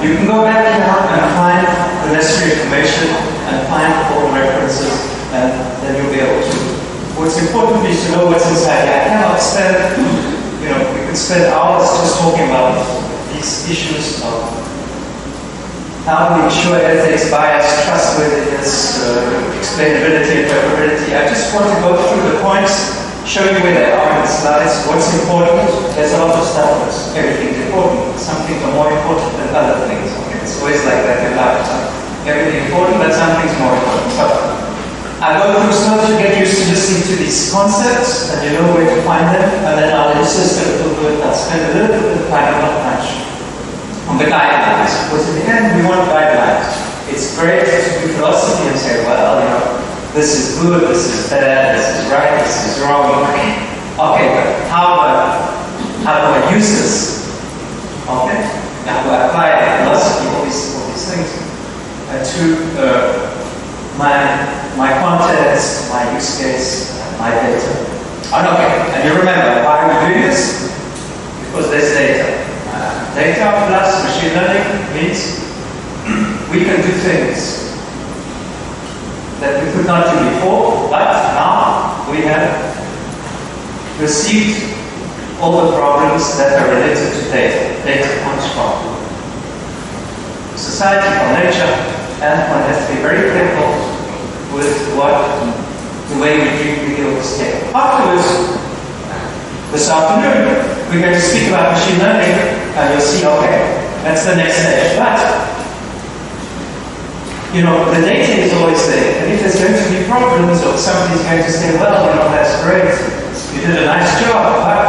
you can go back now and find the necessary information and find all the references, and then you'll be able to. What's important is to know what's inside. I cannot spend, we could spend hours just talking about these issues of how do we ensure ethics, bias, trustworthiness, explainability, interpretability. I just want to go through the points, show you where they are in the slides, what's important. There's a lot of stuff that's everything's important. Some things are more important than other things. Okay? It's always like that in life. Everything important, but some things more important. So I go through stuff to get used to listening to these concepts, and you know where to find them, and then I'll insist a little bit, I'll spend a little bit of time, not much, on the guidelines. Because in the end, we want guidelines. It's great to do philosophy and say, well, this is good, this is bad, this is right, this is wrong. Okay, but how do I use this? Okay, how do I apply philosophy, all these things, to my context, my use case, my data. Okay, and you remember why are we doing this? Because there's data. Data plus machine learning means we can do things that we could not do before, but now we have received all the problems that are related to data. Data comes from society, from nature, and one has to be very careful with the way we deal with data. Afterwards, this afternoon, we're going to speak about machine learning, and you'll see, okay, that's the next stage. But the data is always there. And if there's going to be problems or somebody's going to say, well, that's great, you did a nice job, but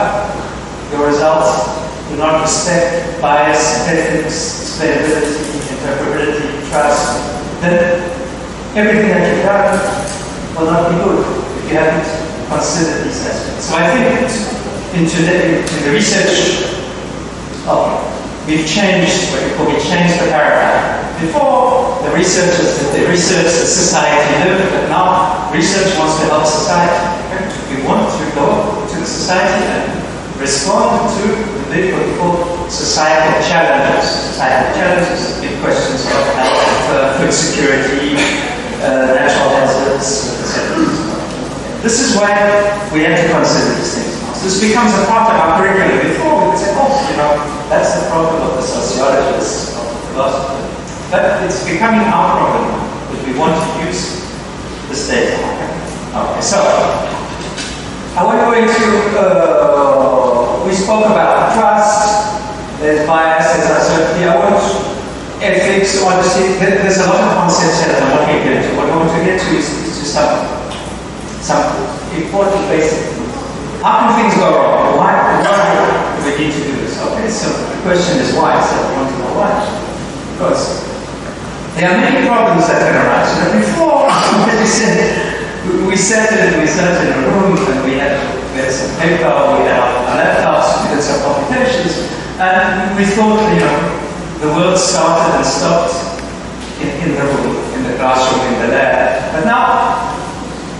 your results do not respect bias, ethics, explainability, interpretability, trust, then everything that you've done will not be good if you haven't considered these aspects. So I think in the research, we've changed the paradigm. Before, the researchers did the research, the society lived, but now research wants to help society. We want to go to the society and respond to the big, what we call societal challenges. Societal challenges, big questions of health, food security, natural hazards, etc. This is why we have to consider these things. So this becomes a part of our curriculum. Before, we would say, that's the problem of the sociologists, of the philosophers. But it's becoming our problem that we want to use this data. Okay, so I want to go into, we spoke about trust, there's bias, there's uncertainty. I want ethics, honesty. There's a lot of concepts here that I'm not going to get into. What I want to get to is just some important basic things. How can things go wrong? Why do we need to do this? Okay, so the question is why. So I want to know why. Because there are many problems that can arise. Before, we sat in a room and we had some paper, we had our laptops, we did some computations, and we thought, the world started and stopped in the room, in the classroom, in the lab. But now,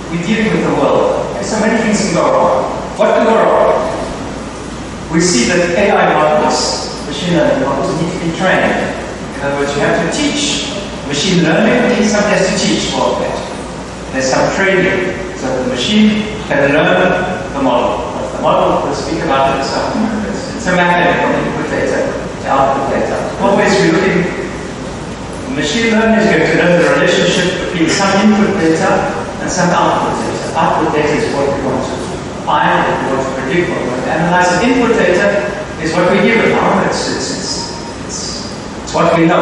we're dealing with the world. Okay, so many things can go wrong. What can go wrong? We see that AI models, machine learning models, need to be trained. In other words, you have to teach. Machine learning means somebody has to teach for that. There's some training, so the machine can learn the model. The model, we'll speak about it, it's a magnet from input data to output data. Always we're looking, machine learning is going to learn the relationship between some input data and some output data. Output data is what we want to find, what we want to predict, what we want to analyze. And input data is what we give it. It's what we know.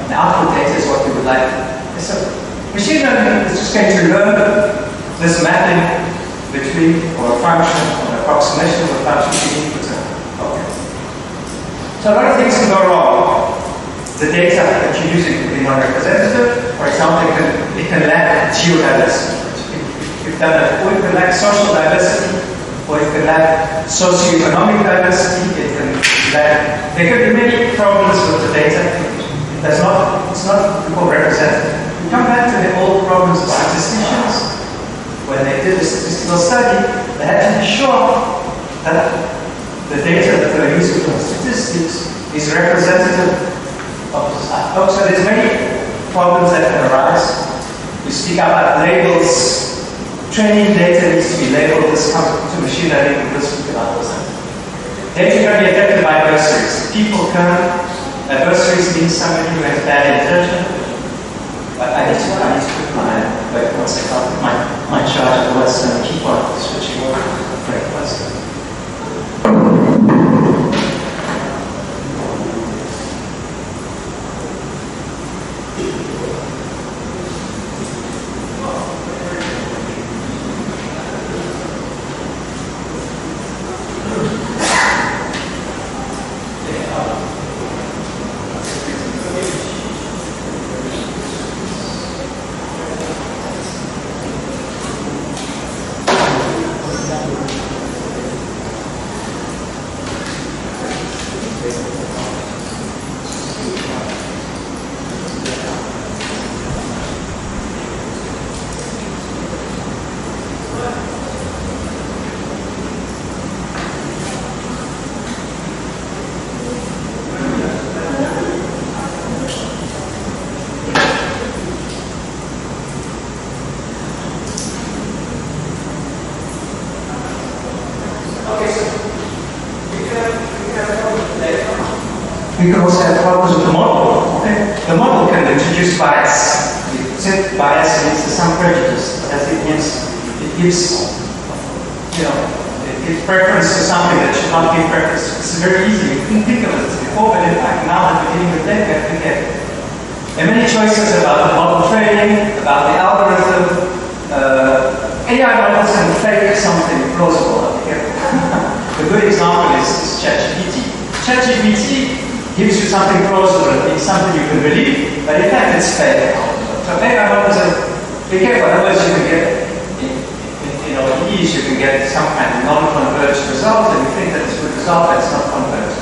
The output data is what we would like. So machine learning is just going to learn this mapping between, or a function, or an approximation of a function between inputs and output. Okay. So a lot of things can go wrong. The data that you're using can be non-representative. For example, it can lack geodiversity. Or it can lack social diversity, or it can lack socioeconomic diversity. There can be many problems with the data. It's not representative. We come back to the old problems of statisticians. When they did a statistical study, they had to be sure that the data that they're using for statistics is representative of society. Oh, so there's many problems that can arise. You speak about labels. Training data needs to be labeled. This comes to machine learning. We'll speak about this. Data can be affected by adversaries. People can. Adversaries means somebody who has bad intention. But I need to put wait one second, I'll put my charge, otherwise it's going to keep on switching over. Great, one second. We can also have problems with the model. Okay? The model can introduce bias. You said bias means there's some prejudice, as it means it gives, it gives preference to something that should not give preference. It's very easy. You can think of it before, but in fact now that we're dealing with data, we get there are many choices about the model training, about the algorithm. AI models can fake something plausible. A good example is ChatGPT. ChatGPT gives you something plausible, it means something you can believe, but in fact it's fake. So AI models are, be careful, otherwise you can get, in ease you can get some kind of non-converged result, and you think that it's a good result, but it's not converged.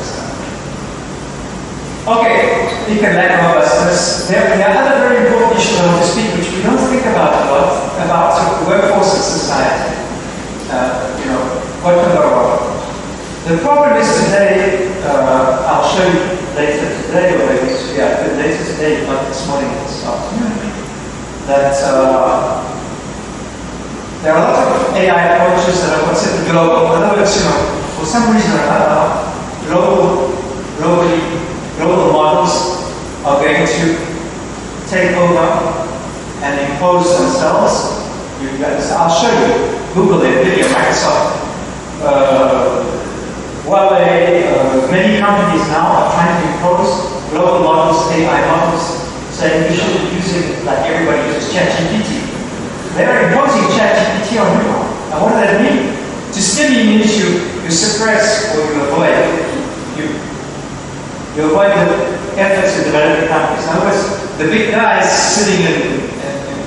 Okay, you can lack robustness. There are other very important issues I want to speak, which we don't think about a lot, about sort of workforce and society. What can go wrong? The problem is today, I'll show you later today, or maybe later today, not this morning, this afternoon, that there are a lot of AI approaches that are considered global. In other words, for some reason or another, global models are going to take over and impose themselves. I'll show you. Google, NVIDIA, Microsoft, many companies now are trying to impose global models, AI models, saying you should be using, like everybody uses ChatGPT. They're imposing ChatGPT on you. And what does that mean? To stimulate means you suppress or you avoid. You avoid the efforts of developing companies. In other words, the big guys sitting in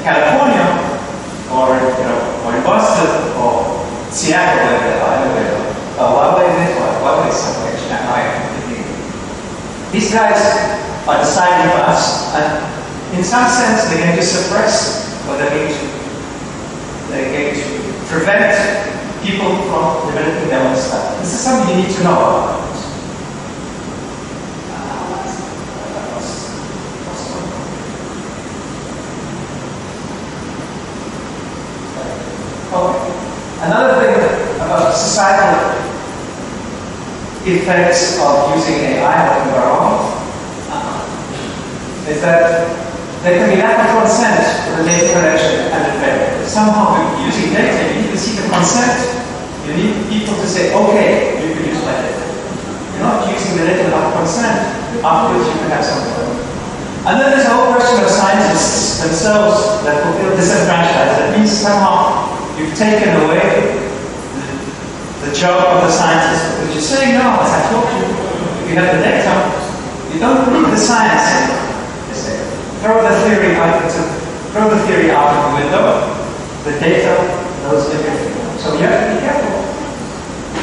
California or in Boston or Seattle, these guys are deciding for us, and in some sense they're going to suppress, or they're going to prevent people from developing their own stuff. This is something you need to know about. Another thing about societal effects of using AI, what can go wrong, is that there can be lack of consent for the data collection and development. Somehow, using data, you need to seek the consent. You need people to say, okay, you can use my data. You're not using the data without consent. Afterwards, you can have something. And then there's a whole question of scientists themselves that will feel disenfranchised. That means somehow you've taken away the job of the scientist, because you're saying, no, as I told you, if you have the data, you don't believe the science. You say, throw the theory out of the window. The data knows everything. So you have to be careful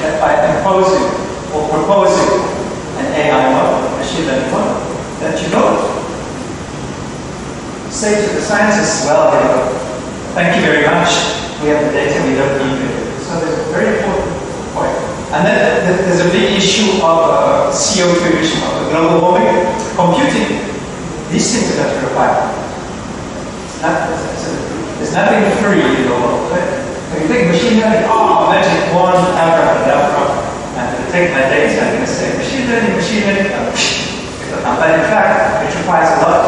that by imposing or proposing an AI model, a machine learning model, that you don't say to the scientists, well, thank you very much. We have the data, we don't need it. So there's a very important point. And then there's a big issue of CO2 emission, of global warming. Computing, these things are going to require. There's nothing free in the world. When you think machine learning, oh, magic wand, abracadabra, I'm going to take my data, I'm going to say machine learning, but in fact, it requires a lot.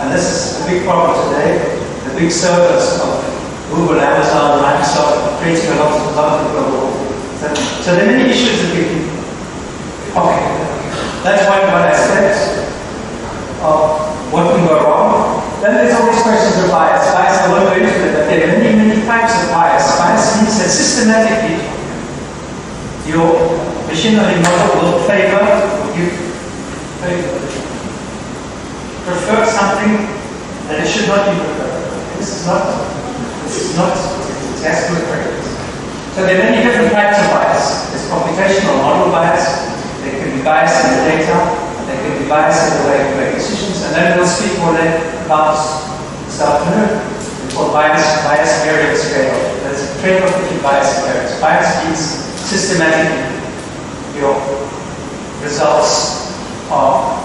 And this is a big problem today. The big servers of Google, Amazon, Microsoft, creating a lot of global. So there are many issues that we can. Okay, that's one aspect of what can go wrong. Then there's always questions of bias. Bias, I won't go into it, but there are many types of bias. Bias means that systematically your machine learning model will prefer something that it should not be preferred. This is not it's absolute practice. So there are many different types of bias. There's computational model bias. There can be bias in the data. There can be bias in the way we make decisions. And then we'll speak more about this afternoon. It's called bias variance trade-off. There's a trade-off between bias and variance. Bias means systematically your results are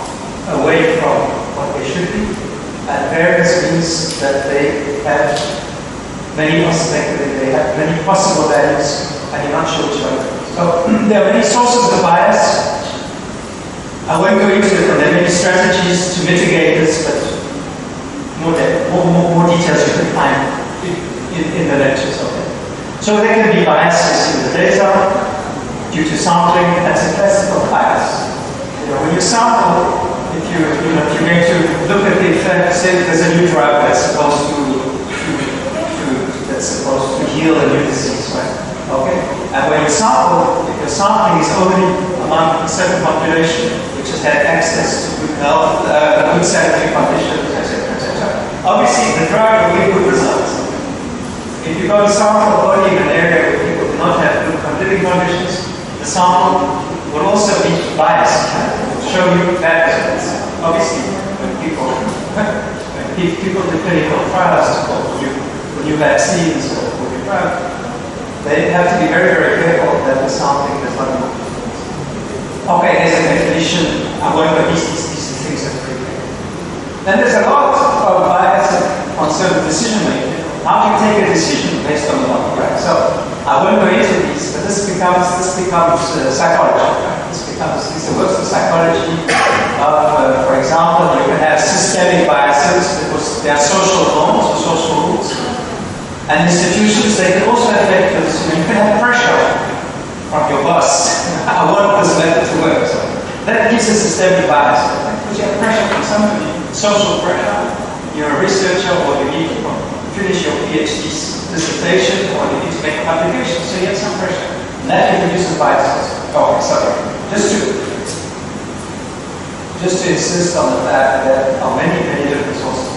away from what they should be. And variance means that they have many possible values, and you're not sure which one. So there are many sources of bias. I won't go into it, but there are many strategies to mitigate this, but more details you can find in the lectures. Okay. So there can be biases in the data due to sampling. That's a classical bias. When you sample, if you're going to look at the effect, say there's a new drug that's supposed to heal a new disease, right? Okay? And when you sample, if your sampling is only among a certain population which has had access to good health, good sanitary conditions, etc., obviously the drug will give good results. If you go and sample only in an area where people do not have good living conditions, the sample will also be biased. Show you bad results. Obviously, when people do clinical trials for new vaccines or for new drugs, they have to be very careful that the sampling does not move. Okay, there's a definition. I won't go these things are pretty clear. Then there's a lot of bias on certain decision making. How do you take a decision based on the model, right? So I won't go into these, but this becomes psychology. Right? This works with psychology. For example, you can have systemic biases because there are social norms or social rules. And institutions, they can also affect your decision. You can have pressure from your boss. I want this method to work. So that gives a systemic bias. Because you have pressure from somebody, social pressure. You're a researcher or you need to finish your PhD dissertation or you need to make a publication. So you have some pressure. And that can produce some biases. Okay, sorry. Just to insist on the fact that there are many different sources.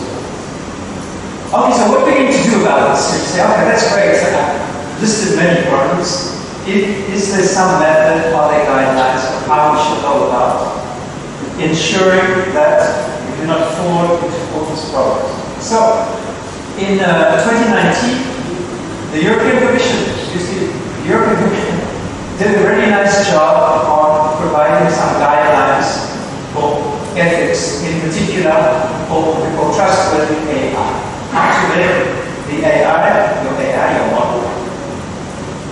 Okay, so what are we going to do about this? You say, okay, that's great. I've listed many problems. Is there some method, are there guidelines for how we should go about ensuring that we do not fall into all these problems? So, in 2019, the European Commission did a really nice job on providing some guidelines for ethics, in particular for what we call trustworthy AI. How to make the AI, your model,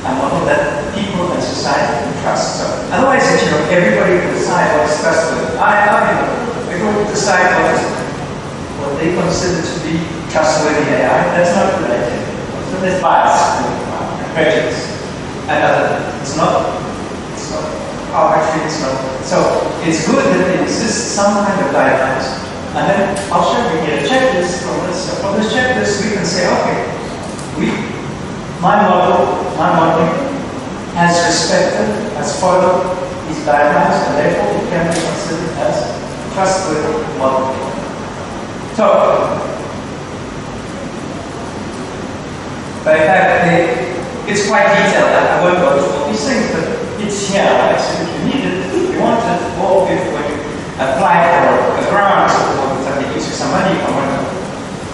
a model that people and society can trust. So otherwise, everybody will decide what is trustworthy. We're going to decide what they consider to be trustworthy AI. That's not a good idea. So there's bias and prejudice. And it's not. Actually, it's not. So it's good that there exists some kind of guidelines. And then I'll show you here a checklist from this. So from this checklist, we can say, okay, my modeling has respected, has followed these guidelines, and therefore it can be considered as trustworthy modeling. So, but in fact, it's quite detailed. I won't go through all these things, but it's here. Right? So if you need it, if you want it, or if when you apply for a grant, or something gives you some money from one of the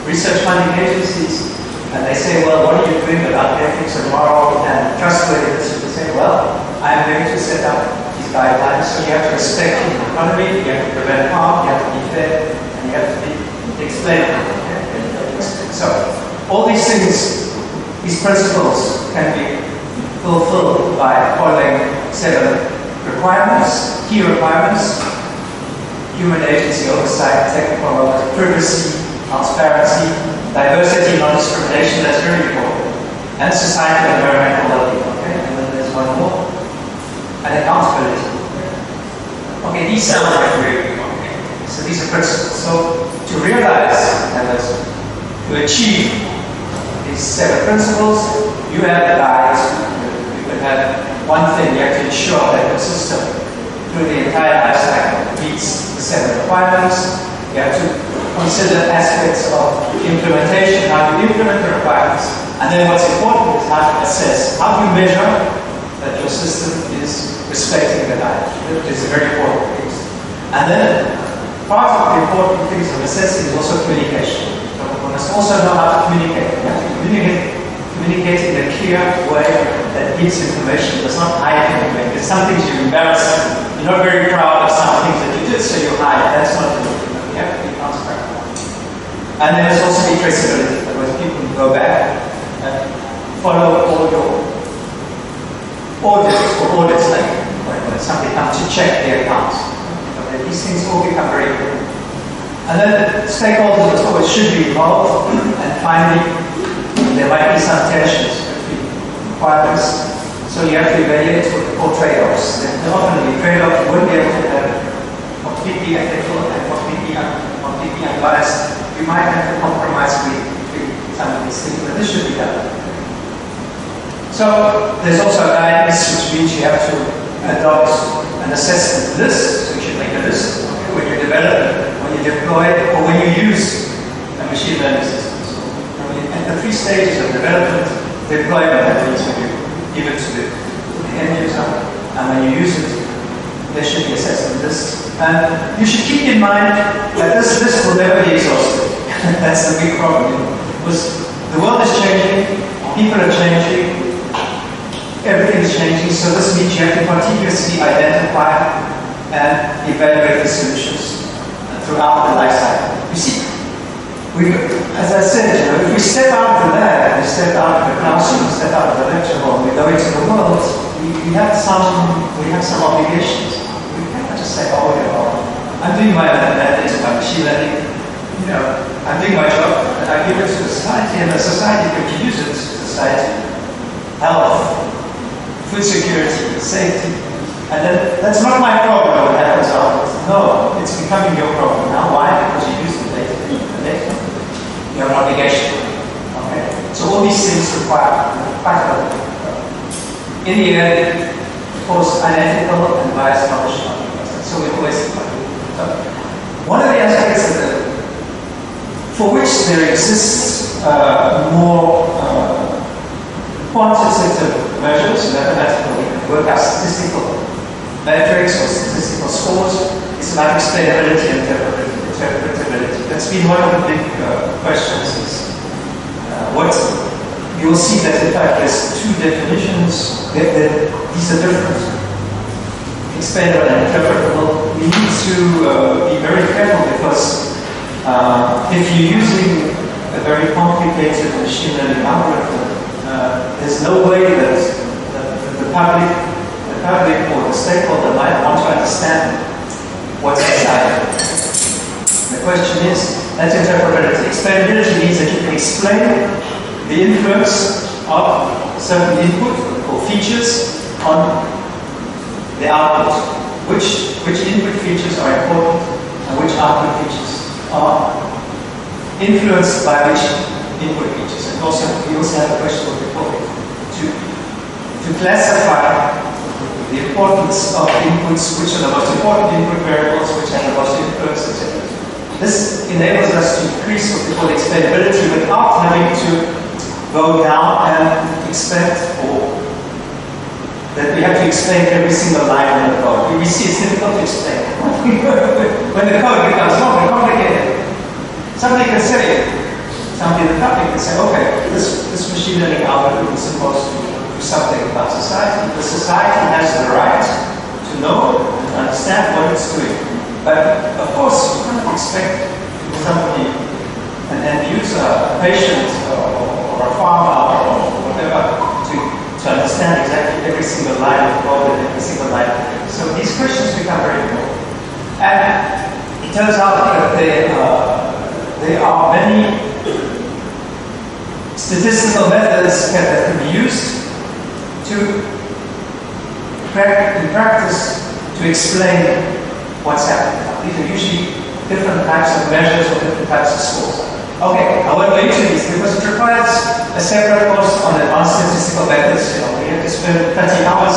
research funding agencies, and they say, well, what are you doing about ethics and moral and trustworthiness? You can say, well, explainable. So, all these things, these principles can be fulfilled by following 7 requirements, key requirements: human agency, oversight, technical knowledge, privacy, transparency, diversity, non-discrimination, that's very important, and society and environmental well-being. Okay, and then there's one more, and accountability. Okay, these sound like very okay. So these are principles. So to realize and to achieve these 7 principles, you have the guides. You can have one thing, you have to ensure that your system through the entire life cycle meets the 7 requirements. You have to consider aspects of implementation, how you implement the requirements. And then what's important is how to assess, how do you measure that your system is respecting the guidelines, which is a very important thing. And then part of the important things of assessing is also communication. So one must also know how to communicate. You have to communicate in a clear way that gives information, does not hide anything. There's some things you're embarrassed, you're not very proud of some things that you did, so you hide. That's not the way. You have to be transparent. And then there's also the traceability. Otherwise, people can go back and follow all your audits or audits, like when somebody comes to check the accounts. Okay, these things all become very important. And then stakeholders always should be involved. And finally, there might be some tensions between requirements. So you have to evaluate for trade-offs. There often be trade-offs. You wouldn't be able to have completely ethical and completely unbiased. You might have to compromise with some of these things, but this should be done. So there's also a guidance, which means you have to adopt an assessment list. So you should make a list when you develop, when you deploy, or when you use a machine learning system. So at the 3 stages of development, deployment, that means when you give it to the end user, and when you use it, there should be assessment lists. And you should keep in mind that this list will never be exhausted. That's the big problem. Because the world is changing, people are changing, everything is changing, so this means you have to continuously identify and evaluate the solutions throughout the life cycle. You see, as I said, if we step out of the lab, we step out of the classroom, we step out of the lecture hall, we go into the world, we have some obligations. We cannot just say, oh, I'm doing my analytics, my machine learning, I'm doing my job, and I give it to the society, and the society can use it to society, health, food security, safety. And then that's not my problem what happens afterwards. No, it's becoming your problem now. Why? Because you use the data. You have an obligation. Okay? So all these things require quite a lot. In the end, of course, unethical and biased knowledge. So we always one of the aspects for which there exists more quantitative measures, mathematical, work out statistical metrics or statistical scores, is about explainability and interpretability. That's been one of the big questions. You will see that in fact there's 2 definitions. These are different. Explainable and interpretable. You need to be very careful because if you're using a very complicated machine learning algorithm, there's no way that the public or the stakeholder might want to understand what's inside. The question is, that's interpretability. Explainability means that you can explain the influence of certain input or features on the output. Which input features are important and which output features are influenced by which input features. And also, we also have a question of reporting to classify the importance of inputs, which are the most important input variables, which have the most influence, etc. This enables us to increase what we call explainability without having to go down and expect that we have to explain every single line in the code. We see it's difficult to explain. When the code becomes more complicated, somebody can say, somebody in the public can say, okay, this machine learning algorithm is supposed to do something about society. The society has the right to know and understand what it's doing. But of course, you cannot expect somebody an end user, a patient, or a farmer, or whatever, to understand exactly every single line of code and every single line. So these questions become very important. And it turns out that there are many statistical methods that can be used to, in practice, to explain what's happening. These are usually different types of measures or different types of scores. Okay, I won't go into these because it requires a separate course on advanced statistical methods. You know, we have to spend 30 hours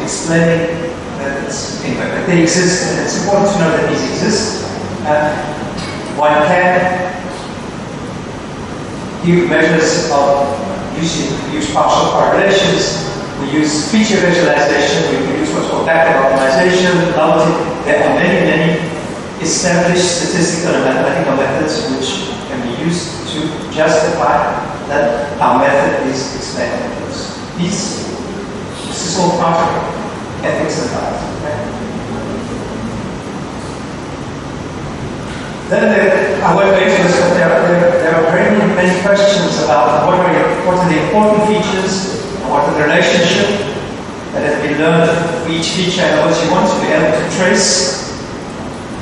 explaining that they exist, and it's important to know that these exist. One can give measures of use partial correlations. We use feature visualization. We use what's called backward optimization. There are many established statistical and mathematical methods which can be used to justify that our method is explainable. This is all part of ethics and art. Okay? Then I won't go into this, but there are very many questions about what are the important features, and what are the relationship that has been learned for each feature. In other words, you want to be able to trace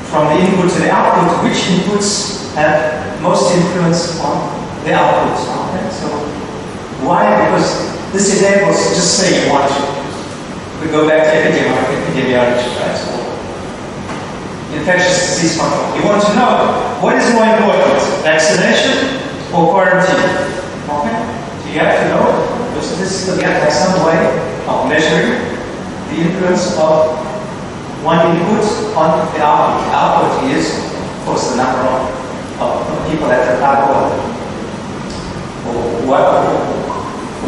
from the input to the output which inputs have most influence on the output. Okay? So why? Because this enables, just say you want to. We go back to epidemiology, right? So infectious disease control. You want to know what is more important, vaccination or quarantine? Okay? So you have to know, because statistically you have to have some way of measuring the influence of one input on the output. The output is, of course, the number of people that are out, or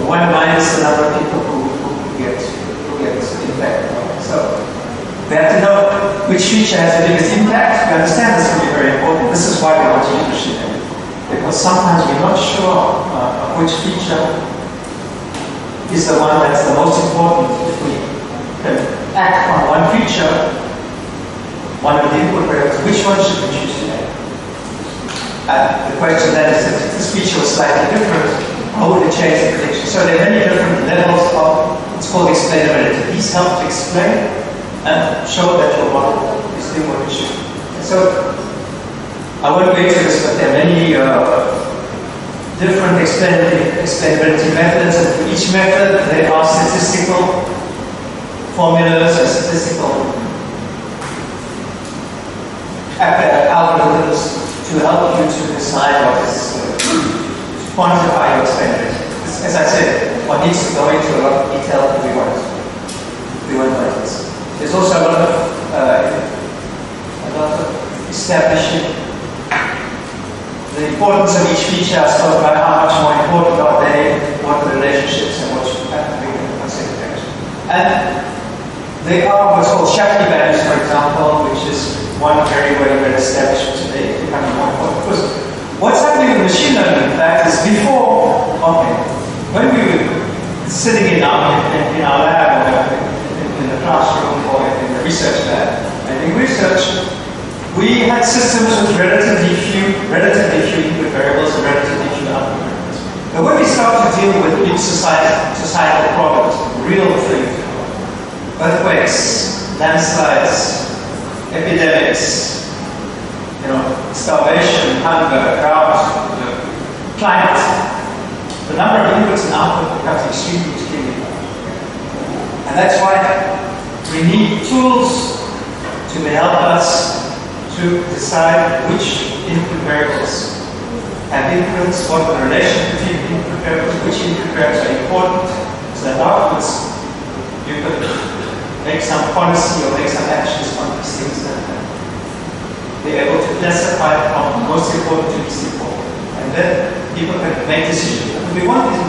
one minus the number of people who get infected. So we have to know which feature has the biggest impact. We understand this will be very important. This is why we want to use machine learning, because sometimes we're not sure of which feature is the one that's the most important. If we can act on one feature, one of the input variables, which one should we choose today? The question then is, if this feature was slightly different, how would it change the prediction? So there are many different levels of what's called explainability. These help to explain and show that your model is doing what it should. So I won't go into this, but there are many different explainability methods, and for each method there are statistical formulas and statistical algorithms to help you to decide what is to quantify your explainability. As I said, one needs to go into a lot of detail if we want like this. There's also a lot of establishing the importance of each feature. I spoke about how much more important are they, what are the relationships, and what should have to be considered. And there are what's called Shapley values, for example, which is one very well established today, becoming more important. Because what's happening with machine learning, in fact, is before, when we were sitting in our lab, or in the classroom, or in the research lab, and in research, we had systems with relatively few input variables and relatively few output variables. But when we start to deal with big societal problems, real things, earthquakes, landslides, epidemics, starvation, hunger, drought, climate, the number of inputs and output becomes extremely large. And that's why we need tools to help us to decide which input variables have influence, what the relation between input variables, which input variables are important, so that afterwards you could make some policy or make some actions on these things and be able to classify from most important to least important. And then people can make decisions. What we want is,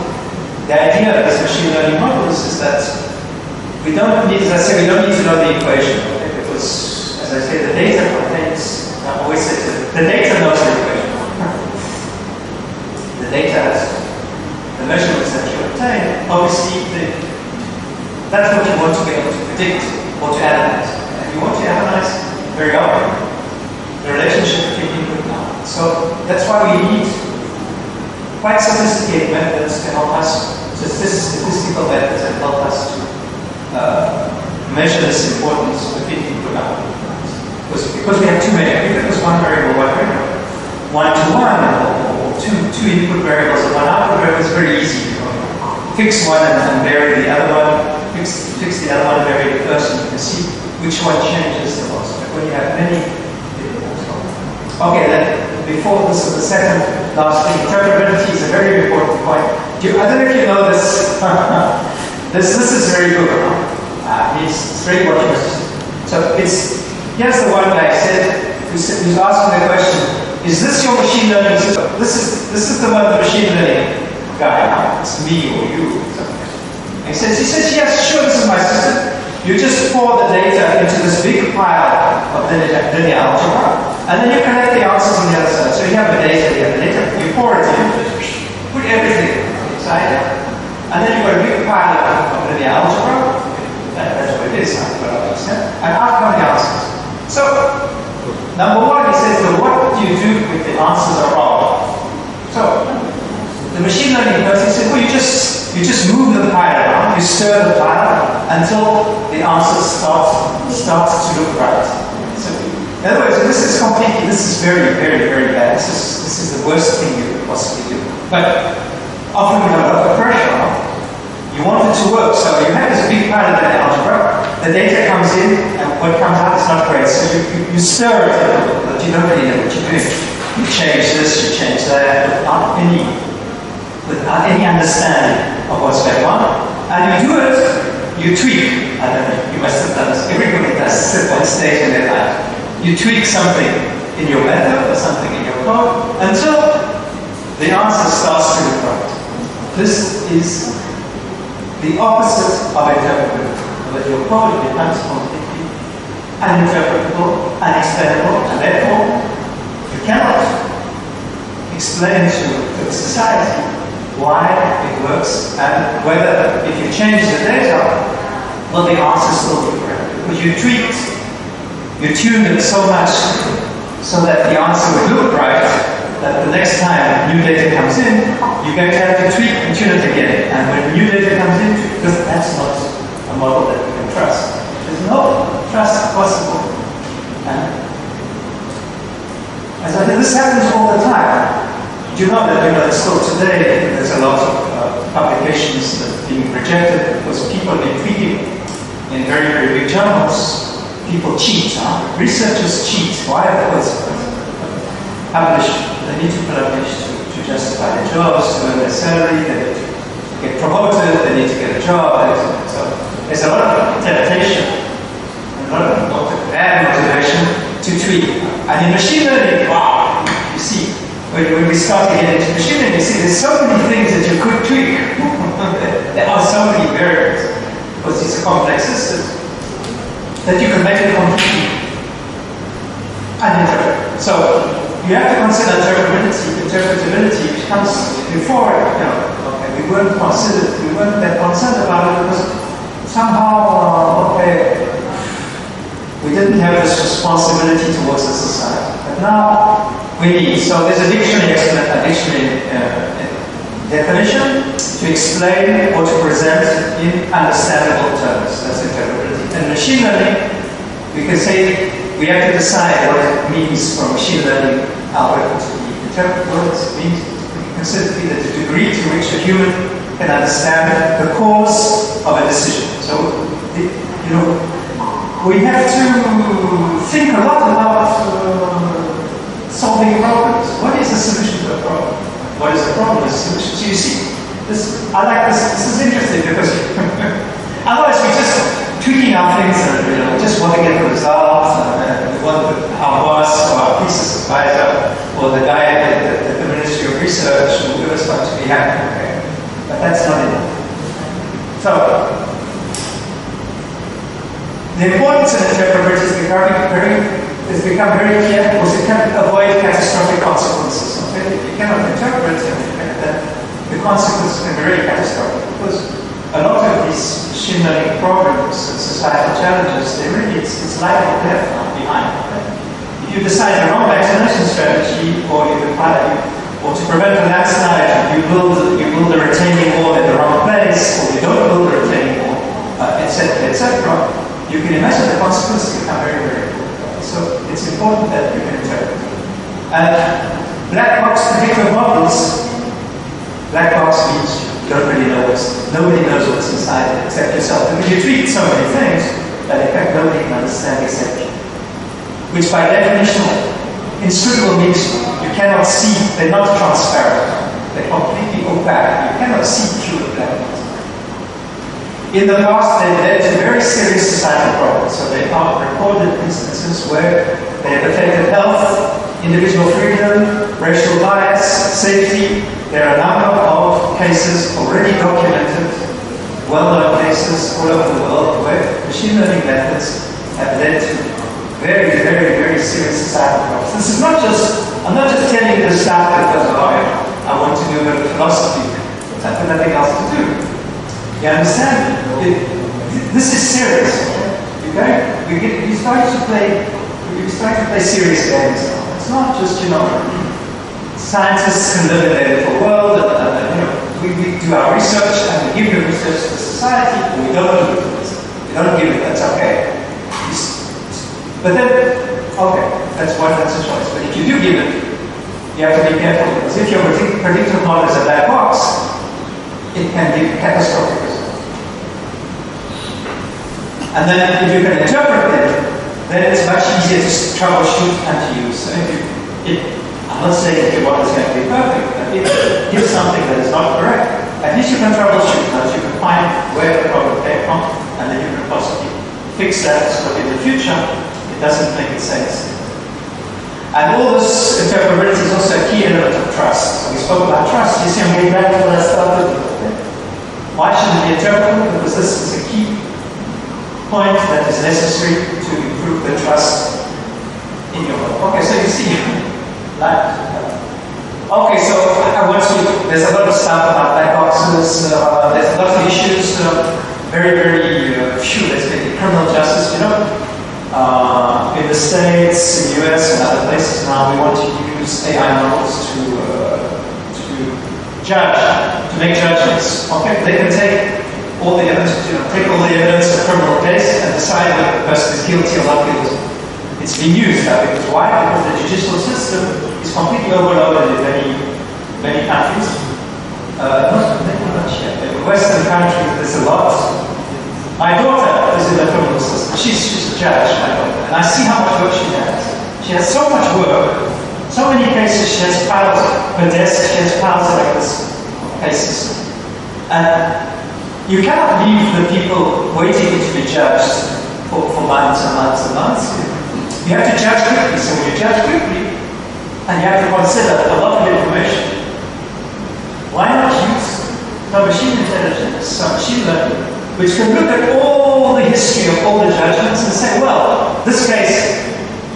the idea of this machine learning models is that we don't need, as I say, we don't need to know the equation, okay? Because, as I say, the data contains, I always say, the data knows the equation. The data has the measurements that you obtain, obviously, that's what you want to be able to predict or to analyze. And you want to analyze very often the relationship between input and outputs. So that's why we need quite sophisticated methods to help us, statistical methods that help us to measure this importance within input output. Because we have too many, if it was one variable, one-to-one, or two input variables and one output variable, it's very easy. Fix one and vary the other one, fix the other one, vary the first, and you can see which one changes the most. But when you have many, okay, then before this is the second last thing, interpretability is a very important point. I don't know if you know this. this is very good. It's very important. So here's the one guy said, who's asking the question, is this your machine learning system? This is the one, the machine learning guy. It's me or you. And he says, yes, sure, this is my system. You just pour the data into this big pile of linear algebra, and then you collect the answers on the other side. So you have the data, you pour it in, put everything inside, and then you've got a big pile of linear algebra. That's what it is, and out come the answers. So, number one, he says, well, what do you do if the answers are wrong? So, the machine learning person said, well, you just move the pile around, you stir the pile until the answer starts to look right. So, in other words, this is very, very, very bad. This is the worst thing you could possibly do. But often we have a lot of pressure. You want it to work, so you have this big pile of the algebra, the data comes in, and what comes out is not great. So you stir it a little, but you don't really know what you're doing. You change this, you change that, without any understanding of what's going on. And you do it, you tweak. I don't know, you must have done this. Everybody does this at one stage in their life. You tweak something in your method or something in your code until the answer starts to look right. This is the opposite of interpretability. That your code becomes completely uninterpretable, unexplainable, and therefore you cannot explain to the society why it works and whether, if you change the data, will the answer still be correct? Because you tweaked, you tuned it so much so that the answer would look right, that the next time new data comes in, you're going to have to tweak and tune it again. And when new data comes in, because that's not a model that we can trust. There's no trust possible. And as I said, this happens all the time. Do you know that still today there's a lot of publications that are being rejected because people have been tweeting in very, very big journals. People cheat, researchers cheat. Why? Because publish, they need to publish to justify their jobs, to earn their salary, they need to get promoted, they need to get a job. So there's a lot of temptation, a lot of bad motivation to tweak. And in machine learning, wow, you see, when we start to get into machine learning, you see there's so many things that you could tweak. There are so many variables, because it's a complex system, that you can make it completely uninterpretable. So you have to consider interpretability, which comes before, okay, we weren't that concerned about it because somehow, we didn't have this responsibility towards the society. But now we need. So there's a dictionary definition to explain or to present in understandable terms. That's interpretability. And machine learning, we can say we have to decide what it means for machine learning algorithm to be interpreted. What it means, we consider to be the degree to which a human can understand the cause of a decision. So, we have to think a lot about solving problems. What is the solution to a problem? What is the problem? The solution. So you see, I like this. This is interesting because otherwise we're just tweaking our things and just want to get the results. We want our boss or our thesis advisor or the guy at the Ministry of Research who give us want to be happy. Okay? But that's not enough. So the importance of interpretability has become very clear because it can avoid catastrophic consequences. Okay? If you cannot interpret it, then the consequences can be very catastrophic because a lot of these machine learning problems and societal challenges, it's life or death behind. Okay? If you decide the wrong vaccination strategy, or you apply, or to prevent a landslide, you build a retaining wall in the wrong place, or you don't build a retaining wall, etc., etc., you can imagine the consequences become very, very important. So it's important that you can interpret. Black box predictive models. Black box means you don't really know nobody knows what's inside it except yourself. Because you treat so many things that in fact nobody can understand except you. Which by definition, inscrutable means you cannot see, they're not transparent. They're completely opaque. You cannot see through the black box. In the past, they led to very serious societal problems. So they are recorded instances where they have affected health, individual freedom, racial bias, safety. There are a number of cases already documented, well-known cases all over the world where machine learning methods have led to very, very, very serious societal problems. This is not just, I'm not just telling you this stuff because I want to do a bit of philosophy. I have nothing else to do. You understand? This is serious. You're starting to play serious games now. It's not just, scientists can live in their little world, and we do our research and we give the research to society, and we don't give it. We don't give it, that's okay. But then, okay, that's a choice. But if you do give it, you have to be careful, because if your predictive model is a black box, it can be catastrophic as well. And then if you can interpret it, then it's much easier to troubleshoot and to use. So I'm not saying that your model is going to be perfect, but if it gives something that is not correct, at least you can troubleshoot that. You can find where the problem came from, and then you can possibly fix that so that in the future it doesn't make sense. And all this interpretability is also a key element of trust. So we spoke about trust. You see, I'm getting back to what I started with. Why should it be interpretable? Because this is a key point that is necessary to improve the trust in your model. Okay, so you see, okay, so there's a lot of stuff about black boxes, there's a lot of issues, very, very few, let's say, criminal justice, in the States, in the US, and other places now, we want to use AI models to judge, to make judgments. Okay, they can take all the evidence, of criminal case and decide whether the person is guilty or not guilty. It's been used now because why? Because the judicial system is completely overloaded in many countries. Not much yet. In Western countries, there's a lot. My daughter is in the criminal system. She's a judge, my daughter, and I see how much work she has. She has so much work, so many cases. She has piles her desk. She has piles like this of cases, and you cannot leave the people waiting to be judged for months and months and months. You have to judge quickly. So when you judge quickly, and you have to consider a lot of information, why not use some machine intelligence, some machine learning, which can look at all the history of all the judgments and say, well, this case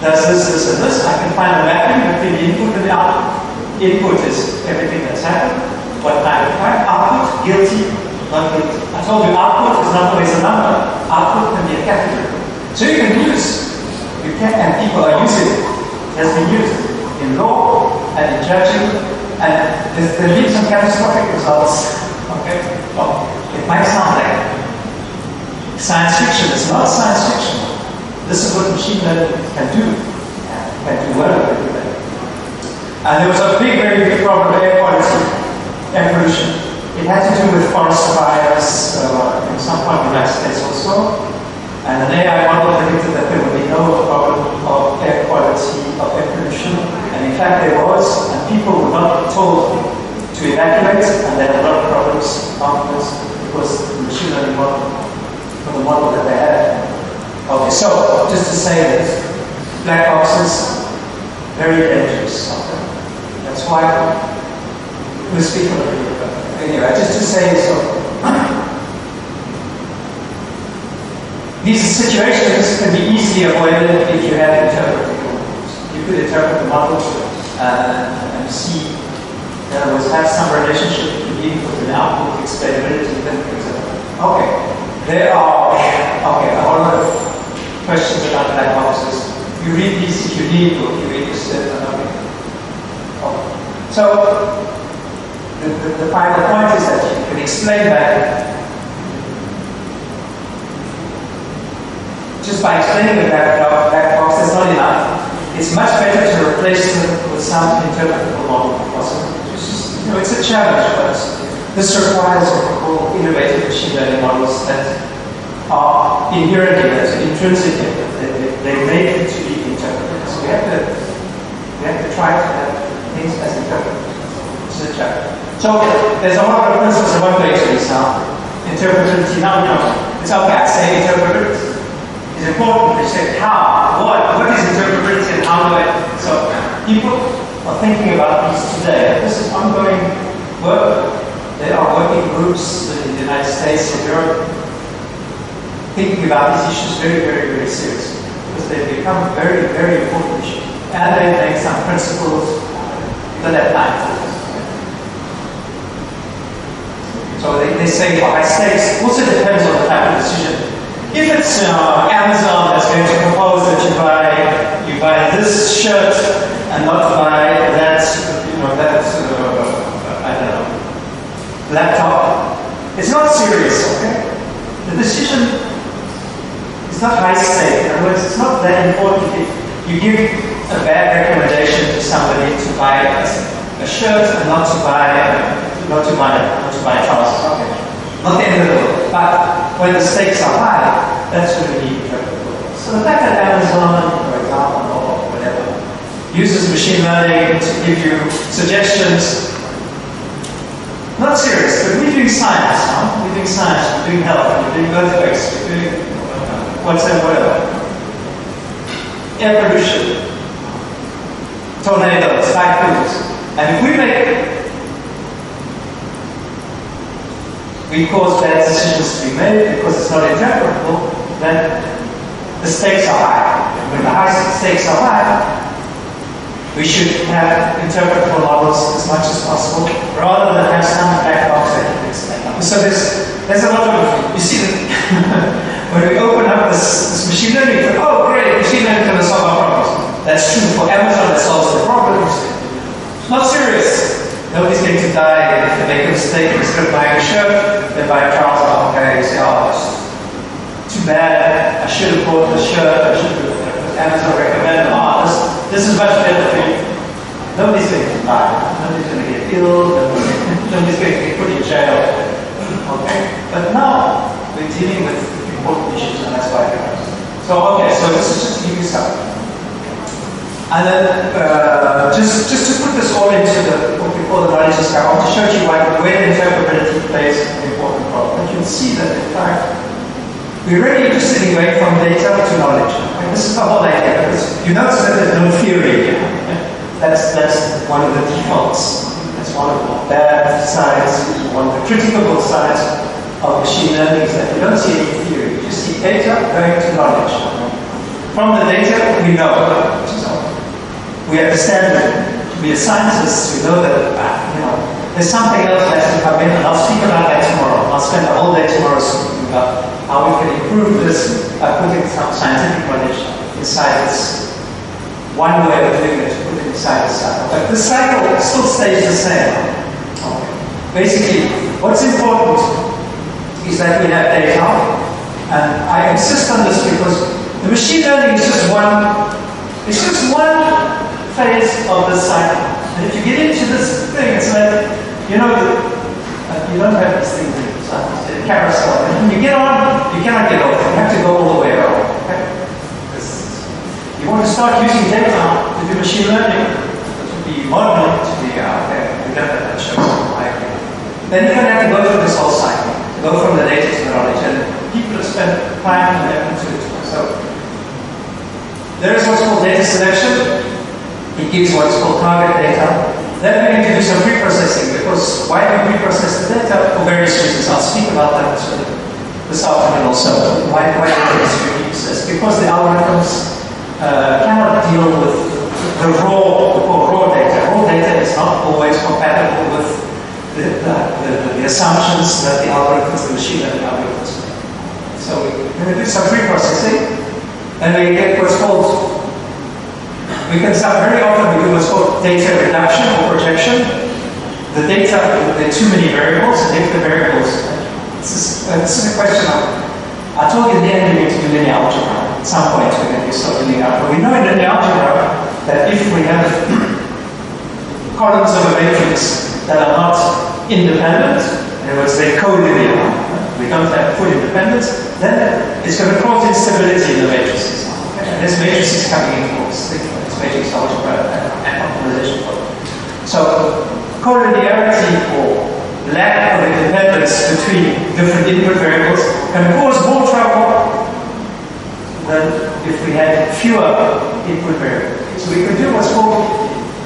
does this, this, and this. I can find a mapping between the input and the output. Input is everything that's happened. What kind of crime? Output, guilty, not guilty. I told you output is not always a number. Output can be a category. So you can use, and people are using it. It has been used in law and in judging, and there have been some catastrophic results. Okay? Well, it might sound like science fiction. It's not science fiction. This is what machine learning can do. Can do well with it. And there was a very big problem with air quality, air pollution. It had to do with forest fires in some part of the United States also. And an AI model predicted that there would be no problem of air quality, of air pollution. And in fact there was, and people were not told to evacuate, and there were a lot of problems afterwards because the machine learning model, for the model that they had. Okay, so just to say that black boxes, very dangerous. Okay? That's why we speak a little bit about it. Anyway, just to say so. These situations can be easily avoided if you have interpreting models. You could interpret the model and see, in other words, have some relationship between the input and output, explainability, etc. Okay, there are a whole lot of questions about black boxes. You read these if you unique or unique is so the final point is that you can explain that just by explaining the black box, that's not enough. It's much better to replace them with some interpretable model possible. It's a challenge for us. This requires what we call innovative machine learning models that are inherently, intrinsically, they make it to be interpreted. So we have to try to have things as interpreted. This is a challenge. So there's a lot of principles I won't go into these now. Interpretability, now we know. It's okay, I say interpretability. It's important to say how, what is interpretability and how do I, so people are thinking about these today. This is ongoing work. There are working groups in the United States and Europe thinking about these issues very, very, very seriously because they've become very, very important issues. And they make some principles that apply. So they say for high stakes, also depends on the type of decision. If it's Amazon that's going to propose that you buy this shirt and not buy that, I don't know, laptop, it's not serious, okay? The decision is not high stake. In other words, it's not that important if you give a bad recommendation to somebody to buy a shirt and not to buy trousers. Okay. Not the end of the world. But when the stakes are high, that's when we need interpretable. So the fact that Amazon, for example, or whatever, uses machine learning to give you suggestions, not serious, but we're doing science, huh? We're doing science, we're doing health, we're doing earthquakes, we're doing whatever. Air pollution, tornadoes, typhoons. And if we cause bad decisions to be made because it's not interpretable, then the stakes are high. And when the high stakes are high, we should have interpretable models as much as possible, rather than have some black box that can explain. So there's a lot of, you see, when we open up this machine learning, we think, oh great, machine learning can solve our problems. That's true for Amazon, that solves the problems. Not serious. Nobody's going to die if they make a mistake instead of buying a shirt, they buy a trouser. Okay, you say, oh, it's too bad. I should have bought the shirt. I should have Amazon recommended. Oh, this is much better for you. Nobody's going to die. Nobody's going to get ill. Nobody's going to get put in jail. Okay, but now we're dealing with important issues, and that's why it happens. So okay, so this is just to give you something. And then, just to put this all into what we call the knowledge discovery, I want to show you where interpretability plays an important role. And you'll see that, in fact, we're really interested in going from data to knowledge. And this is the whole idea, because you notice that there's no theory here. That's one of the defaults. That's one of the bad sides, one of the critical sides of machine learning is that you don't see any theory. You just see data going to knowledge. From the data, we know. We understand that to be a scientist, we know that there's something else that has to come in, and I'll speak about that tomorrow. I'll spend the whole day tomorrow speaking about how we can improve this by putting some scientific knowledge inside this. One way of doing it is put it inside the cycle. But the cycle still stays the same. Okay. Basically, what's important is that we have data, and I insist on this because the machine learning is just one phase of this cycle. And if you get into this thing, it's like, you don't have these things in carousel. And when you get on, you cannot get off. You have to go all the way around. Okay? You want to start using data to do machine learning, to be modeling, to be, we got that shows like then you're going to have to go through this whole cycle, to go from the data to the knowledge. And people have spent time and effort to it. So there is what's called data selection. It gives what's called target data. Then we're going to do some pre-processing, because why do we pre-process the data? For various reasons. I'll speak about that this afternoon also. Why data is pre-processed? Because the algorithms cannot deal with the raw data. Raw data is not always compatible with the assumptions that the algorithms, the machine learning algorithms make. So we're going to do some pre-processing, and we get what's called we can start very often, we do what's called data reduction or projection. The data, there are too many variables, and if the variables, this is a question of, I told you in the end we need to do linear algebra. At some point we're going to start doing that. But we know in linear algebra that if we have columns of a matrix that are not independent, in other words, they're co-linear, we don't have full independence, then it's going to cause instability in the matrices. Okay? And this matrix is coming in force. This matrix algebra and optimization problem. So collinearity or lack of independence between different input variables can cause more trouble than if we had fewer input variables. So we can do what's called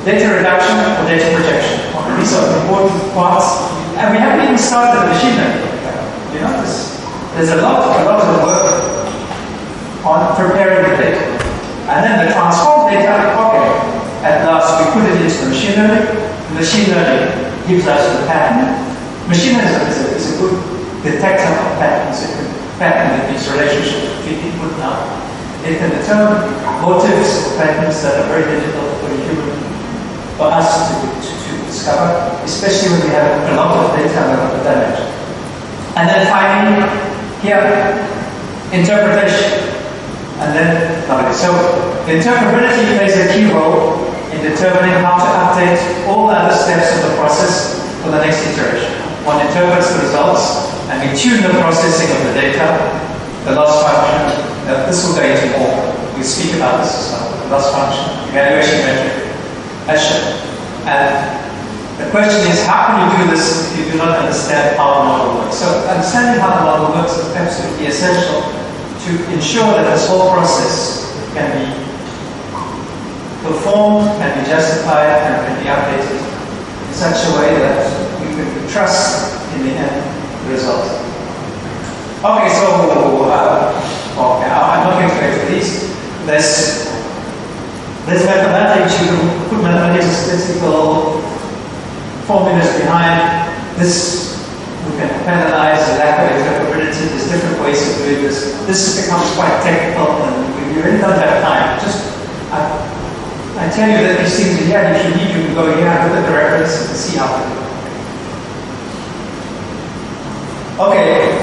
data reduction or data projection. These are important parts. And we haven't even started the machine learning. You know, there's a lot of work on preparing the data. And then the transformed data, okay, at last we put it into the machine learning. The machine learning gives us the pattern. Machine learning is a good detector of patterns. It can pattern in these relationships between input and output. It can determine motives or patterns that are very difficult for a human, for us to discover, especially when we have a lot of data and a lot of damage. And then finally, here, interpretation. And then, so the interpretability plays a key role in determining how to update all the other steps of the process for the next iteration. One interprets the results, and we tune the processing of the data, the loss function. This will go into more. We speak about this as well. The loss function, evaluation metric, as shown. And the question is, how can you do this if you do not understand how the model works? So understanding how the model works is absolutely essential to ensure that this whole process can be performed, can be justified, and can be updated in such a way that we can trust in the end result. Okay, so I'm not going to go through these. There's mathematics. You can put mathematics, statistical formulas behind this. We can analyze the lack of interpretability. There's different ways of doing this. This becomes quite technical, and we really don't have time. I tell you that these things, yeah, if you need, you can go here and look at the reference and see how to do it. Okay.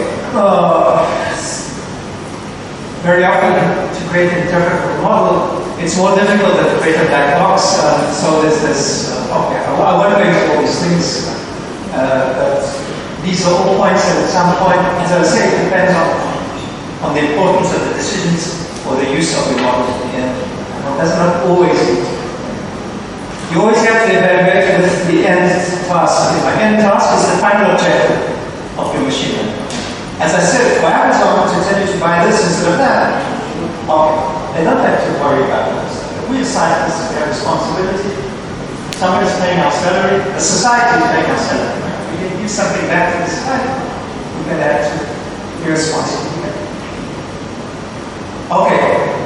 Very often, to create an interpretable model, it's more difficult than to create a black box. So there's this. Okay, I won't go into all these things, but these are all points that at some point, as I say, it depends on the importance of the decisions or the use of the model at the end. That's not always good. You always have to evaluate with the end task. The end task is the final objective of your machine learning. As I said, if I happen to tell you to buy this instead of that, they don't have to worry about this. We assign this to their responsibility. Somebody is paying our salary, the society is paying our salary. We can give something back to the society. We can add to your responsibility. Okay.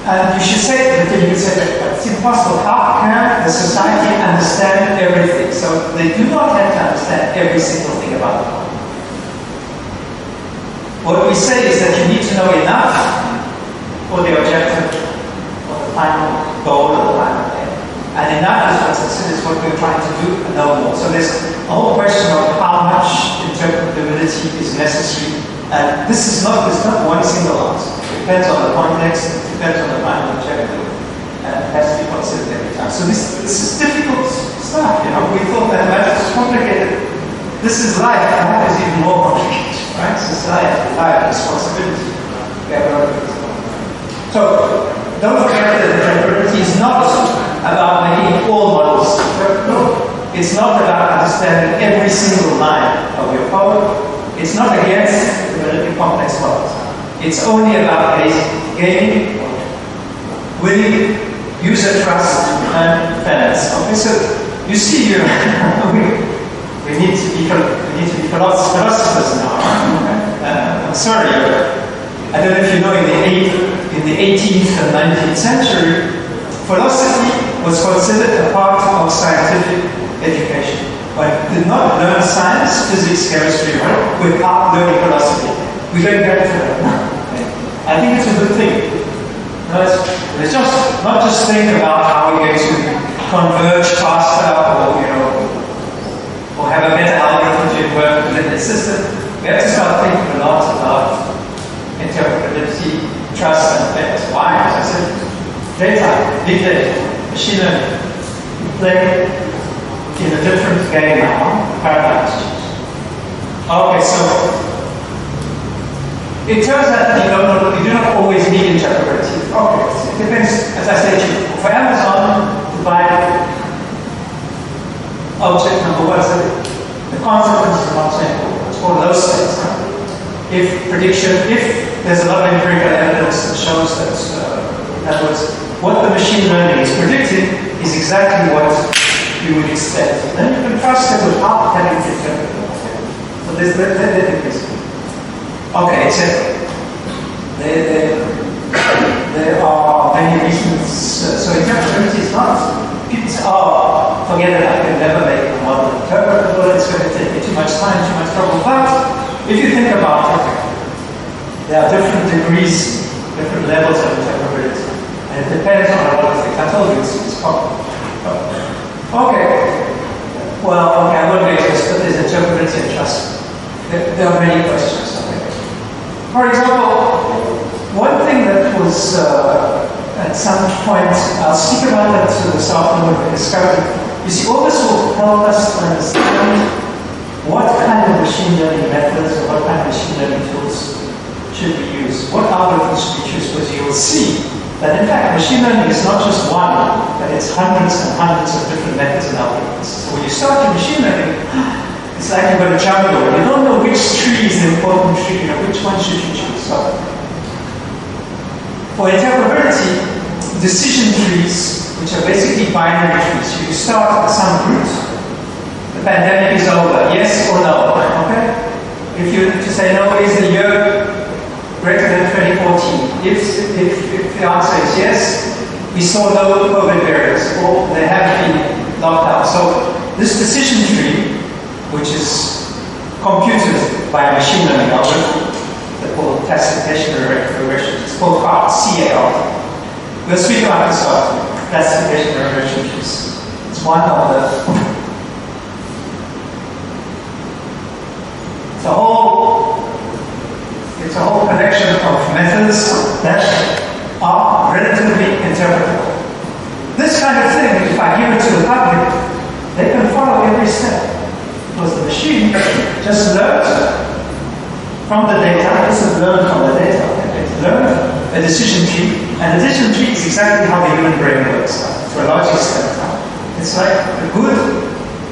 And you should say, but then you say that it's impossible. How can the society understand everything? So they do not have to understand every single thing about it. What we say is that you need to know enough for the objective, for the final goal of the final end. And enough is what we're trying to do and no more. So there's a whole question of how much interpretability is necessary. And this is not one single answer. It depends on the context, it depends on the final objective, and it has to be considered every time. So this is difficult stuff, you know. We thought that math was complicated. This is life, and that is even more complicated, right? Society, life, responsibility. So don't forget that interpretability is not about making all models. No, it's not about understanding every single line of your code. It's not against developing complex models. It's only about gaining, winning user trust and fairness. Okay, so you see here, we need to be philosophers now. I'm sorry, I don't know if you know, in the 18th and 19th century, philosophy was considered a part of scientific education. But did not learn science, physics, chemistry, right, without learning philosophy. We don't get to that. I think it's a good thing. Let's just not just think about how we're going to converge faster or have a better algorithm to work within the system. We have to start thinking a lot about interpretability, trust, and effects. Why? As I said, data, big data, machine learning, play in a different game now. Paradigms change. Okay, so it turns out that you do not always need interpretability. Okay, it depends, as I said to you. For Amazon, to buy object number one, so the consequences are not so important. It's for those states. If there's a lot of empirical evidence that shows that, in other words, what the machine learning is predicting is exactly what you would expect. Then you can trust it without having to interpret it. So there's the difference. Okay, etc. There are many reasons. So interpretability is not. People say, oh, forget it, I can never make a model interpretable, it's going to take me too much time, too much trouble. But if you think about it, there are different degrees, different levels of interpretability. And it depends on a lot of things. I told you it's possible. Okay. Well, okay, I won't make this, but there's interpretability and trust. There are many questions. For example, one thing that was at some point, I'll speak about that this afternoon with discovery. You see, all this will help us to understand what kind of machine learning methods or what kind of machine learning tools should we use, what algorithms should we choose, because you will see that in fact machine learning is not just one, but it's hundreds and hundreds of different methods and algorithms. So when you start your machine learning, it's like you've got a jungle. You don't know which tree is the important tree, which one should you choose. So, for interpretability, decision trees, which are basically binary trees, you start at some root. The pandemic is over, yes or no, okay? If you say no, is the year greater than 2014? If the answer is yes, we saw no COVID variants, or they have been locked out. So this decision tree, which is computed by a machine learning algorithm, they're called classification regression. It's called CAR, C-A-R. We'll speak about this after. Classification regression trees. It's one of the. It's a whole collection of methods that are relatively interpretable. This kind of thing, if I give it to the public, they can follow every step. Because the machine just learned from the data, it doesn't learn from the data, it learned a decision tree, and the decision tree is exactly how the human brain works, to a large extent. It's like a good,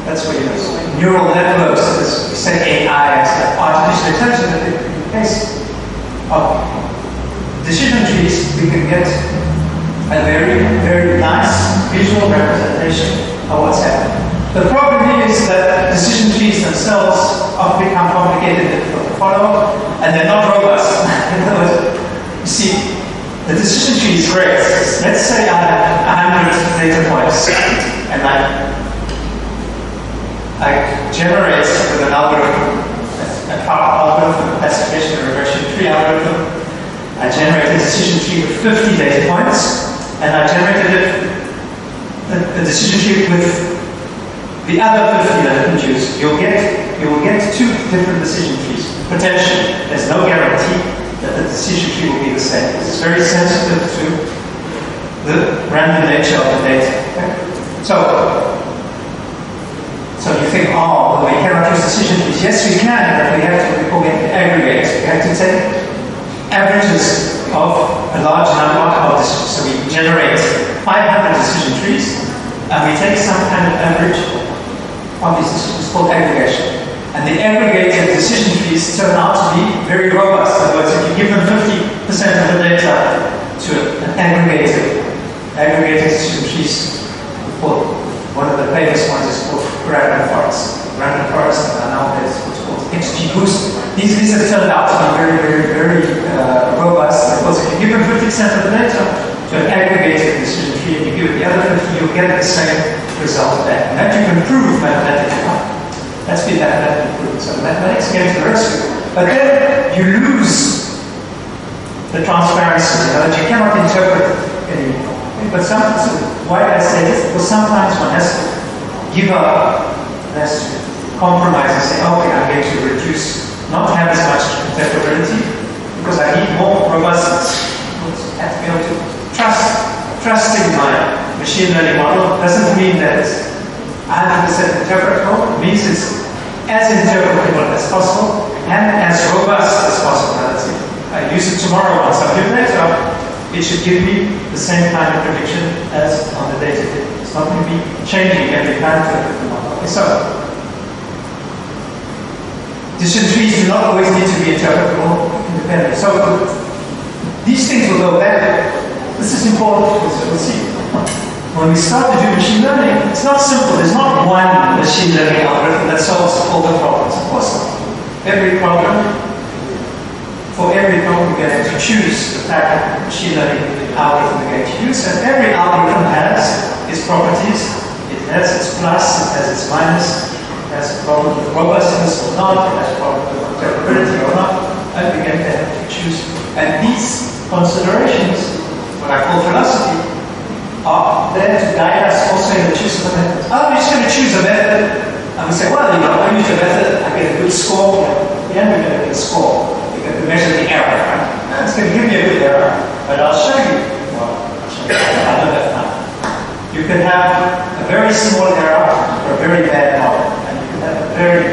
that's what you use, neural networks, as we say AI, it's like artificial intelligence, but in the case of decision trees, we can get a very, very nice visual representation of what's happening. The problem is that decision trees themselves often become complicated and difficult to follow, and they're not robust. In other words, you see, the decision tree is great. Let's say I have 100 data points, and I generate with an algorithm, a classification and regression tree algorithm. I generated a decision tree with 50 data points, and I generated a decision tree with the other 50 that I can choose. You will get two different decision trees. Potentially, there's no guarantee that the decision tree will be the same. This is very sensitive to the random nature of the data. Okay? So you think, oh, well, we cannot use decision trees. Yes, we can, but we have to aggregate. We have to take averages of a large number of decisions. So we generate 500 decision trees, and we take some kind of average of these decisions called aggregation. And the aggregated decision trees turn out to be very robust. In other words, if you give them 50% of the data to an aggregated decision trees, one of the famous ones is called random forest. Random forest are nowadays what's called XGBoost. These have turned out to be very, very, very robust, because if you give them 50% of the data to an aggregated decision tree and you give it the other 50, you'll get the same result back. And that you can prove mathematically. That's been mathematically proven. So mathematics came to the rescue. But then you lose the transparency, that you cannot interpret anymore. But why I say this? Because sometimes one has to give up, has to compromise and say, okay, I'm going to reduce, not have as much interpretability, because I need more robustness. I have to be able to trusting my machine learning model doesn't mean that it's 100% interpretable. It means it's as interpretable as possible and as robust as possible. I use it tomorrow on some new data. It should give me the same kind of prediction as on the data. It's not going to be changing every time to the model. Okay, so decision trees do not always need to be interpretable independently. So these things will go back. This is important because we'll see. When we start to do machine learning, it's not simple. There's not one machine learning algorithm that solves all the problems. Of course not. For every problem, we're going to choose the type of machine learning algorithm we're going to use, and every algorithm has its properties. It has its plus, it has its minus, it has a problem with robustness or not, it has a problem with interpretability or not, and we're going to have to choose. And these considerations, what I call philosophy, are there to guide us also in the choice of a method. I'm just going to choose a method, and we say, well, you know, I use a method, I get a good score, yeah, we're going to get a score. We're going to measure the error, right? And it's going to give me a good error, but I'll show you. Well, I know that now. You can have a very small error for a very bad model, and you can have a very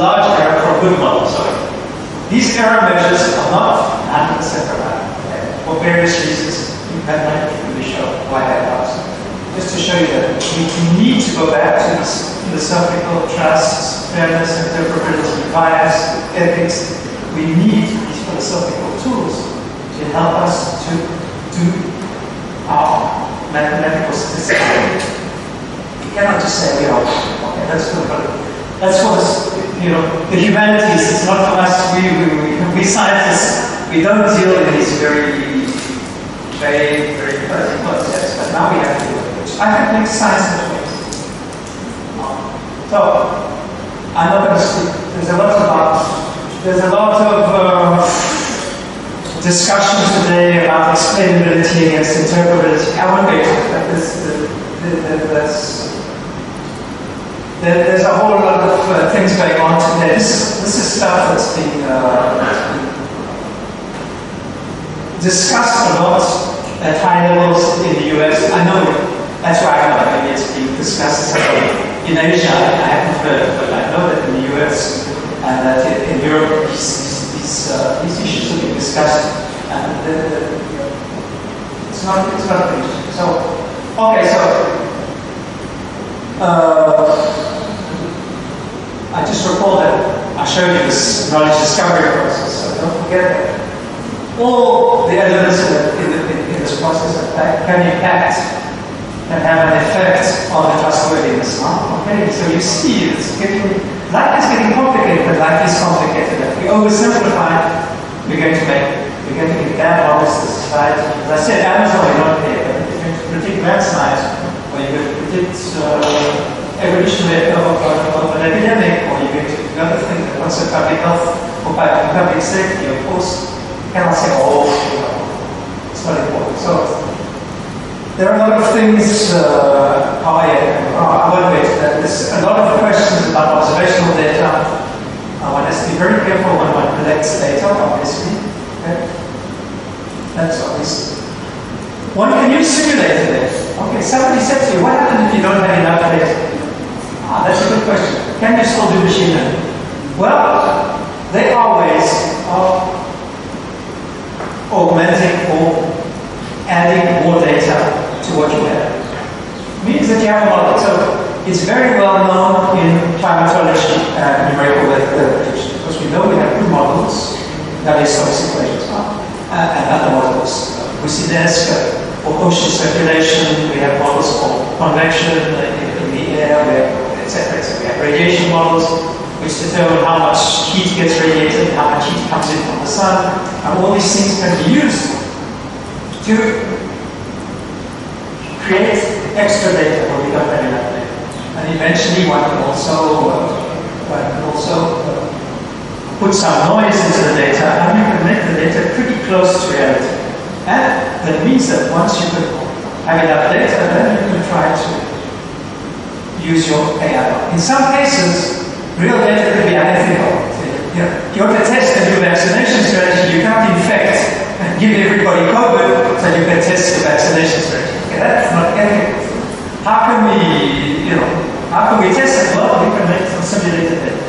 large error for a good model. So these error measures are not 100% reliable. For various reasons, that might really show why that was. Just to show you that we need to go back to this philosophical trust, fairness, interpretability, bias, ethics. We need these philosophical tools to help us to do our mathematical statistics. You cannot just say, you know, okay, that's good, but that's for the humanities. It's not for us. We scientists, we don't deal in these very fuzzy concepts, but now we have to do it. I can make science in ways. So, I'm not going to speak. There's a lot of discussion today about explainability against interpretability. I won't get into that. There's a whole lot of things going on today. This is stuff that's been discussed a lot at high levels in the US. I know that's why I know maybe it's being discussed in Asia. I haven't heard, but I know that in the US and that in Europe these issues are being discussed. And it's not finished. So, okay, so I just recall that I showed you this knowledge discovery process. So don't forget that. All the elements in this process can have an effect on the trustworthiness. Okay, so you see, life is getting complicated, but life is complicated. If we oversimplify, we're going to get bad models to society. As I said, Amazon will not pay, but if you're going to predict landslides, or you're going to predict evolution of an epidemic, or you're going to do other things that concern public health or public safety, of course. Cannot say, oh, it's not important. So there are a lot of things. I won't wait. There's a lot of questions about observational data. One has to be very careful when one collects data, obviously. Okay? That's obvious. One can use simulated data. Okay, somebody said to you, what happens if you don't have enough data? That's a good question. Can you still do machine learning? Well, there are ways of augmenting or adding more data to what you have. It means that you have a model. So it's very well known in climatology and numerical weather prediction, because we know we have good models, that is Stokes equations, and other models. We see this for ocean circulation, we have models for convection in the air, etc. We have radiation models, which determine how much heat gets radiated, how much heat comes in from the sun, and all these things can be used to create extra data when we don't have enough data. And eventually one can also put some noise into the data, and you can make the data pretty close to reality. And that means that once you can have enough data, then you can try to use your AI. In some cases, real data can be unethical. If you want to test a new vaccination strategy, you can't infect and give everybody COVID so you can test the vaccination strategy. Okay, that's not ethical. How can we test it? Well, we can make some simulated data.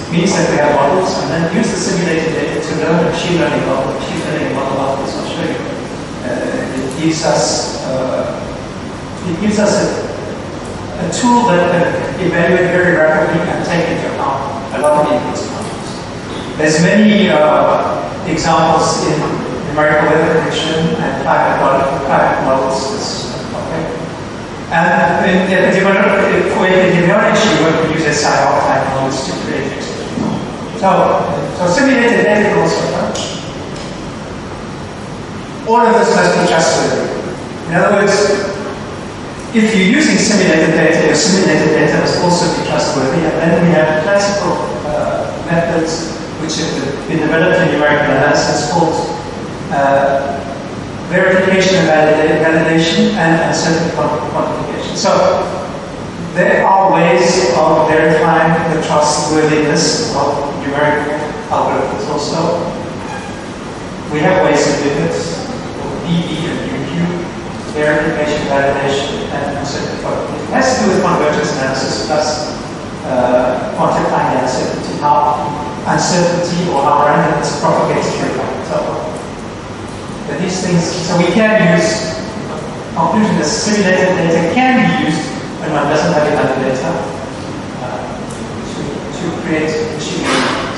Means that we have models and then use the simulated data to learn a machine learning model. Machine learning model, I'll show you. It gives us a tool that can evaluate very rapidly and take into account a lot of inputs. There's many examples in numerical weather prediction and climate models. Okay. And in epidemiology, we use SIR type models to create it. So simulated data can also help. All of this must be trustworthy. In other words, if you're using simulated data, your simulated data must also be trustworthy. And then we have classical methods which have been developed in numerical analysis called verification and validation and uncertain quantification. So there are ways of verifying the trustworthiness of numerical algorithms also. We have ways of doing it, DB and UQ, verification, validation, and uncertain quantification. It has to do with convergence analysis plus quantifying the uncertainty, how uncertainty or how randomness propagates through so these things, so we can use, conclusion that simulated data can be used when one doesn't have enough data to create machine learning.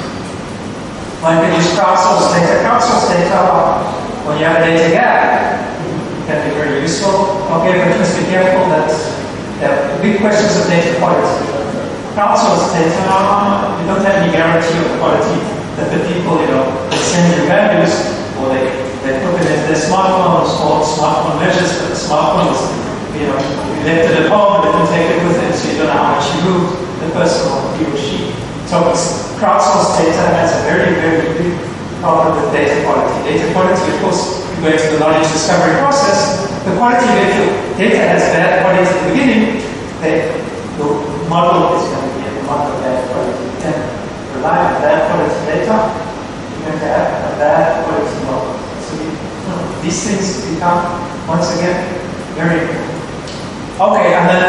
One can use crowdsourced data. Crowdsourced data, when you have a data gap, can be very useful. Okay, but just be careful that there are big questions of data quality. Crowdsourced data, you don't have any guarantee of the quality that the people, they send you values or they put it in their smartphones or smartphone measures, but the smartphone is, you left it at home, they can take it with it, so you don't know how much you moved, the person or he or she. So crowdsourced data has a very, very big problem with data quality. Data quality, of course, you go into the knowledge discovery process, the quality of data has bad quality at the beginning, the model is going to be a model of bad quality. You can rely on bad quality data, you're going to have a bad quality model. So these things become, once again, very important. Okay, and then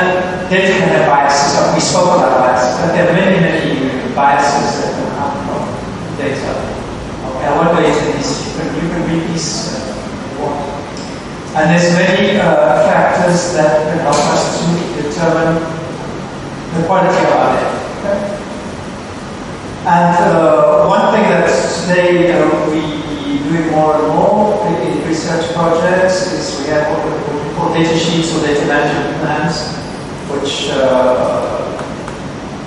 data can have biases. So we spoke about biases, but there are many, many biases that can come from data. Okay, I won't go into these. You can read these. And there's many factors that can help us to determine the quality of our data. Okay? And one thing that today we doing more and more in research projects is we have what we call data sheets or data management plans, which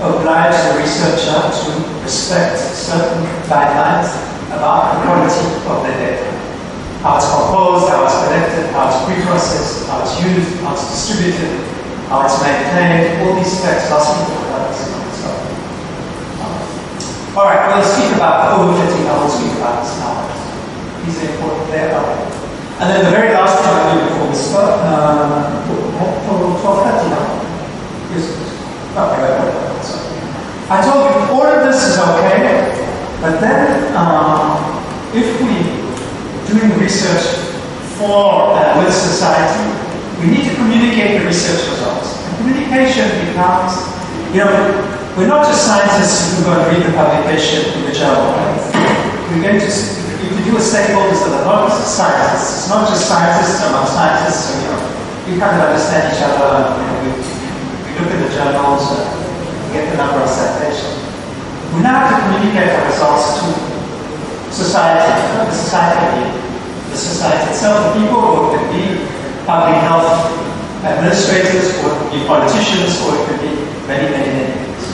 oblige the researcher to respect certain guidelines about the quality of the data. How it's composed, how it's collected, how it's pre-processed, how it's used, how it's distributed, how it's maintained, all these facts last week. All right, we'll speak about overfitting. I will speak about this now. These are important there. And then the very last thing I'll do before we start, 12:30 now. I told you all of this is okay, but then if we doing research for with society, we need to communicate the research results. And communication becomes, we're not just scientists who are going to read the publication in the journal. Right? We're going to do with stakeholders that are not just scientists. It's not just scientists among scientists. So, we kind of understand each other. We look at the journals and get the number of citations. We now have to communicate our results to society, the society itself, the people, or it could be public health administrators, or it could be politicians, or it could be many, many, many things.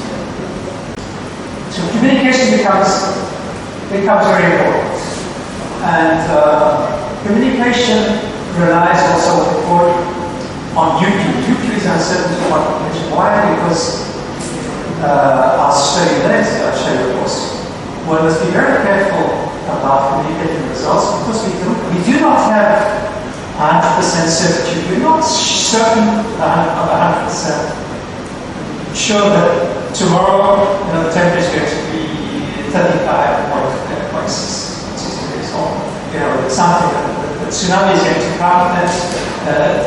So communication becomes very important. And communication relies also on UQ. UQ is uncertainty quantification. Why? Because I'll show you later, of course, what we do not have 100% certainty. We're not certain of 100% sure that tomorrow, the temperature is going to be 35.6 degrees, or something. The tsunami is going to come at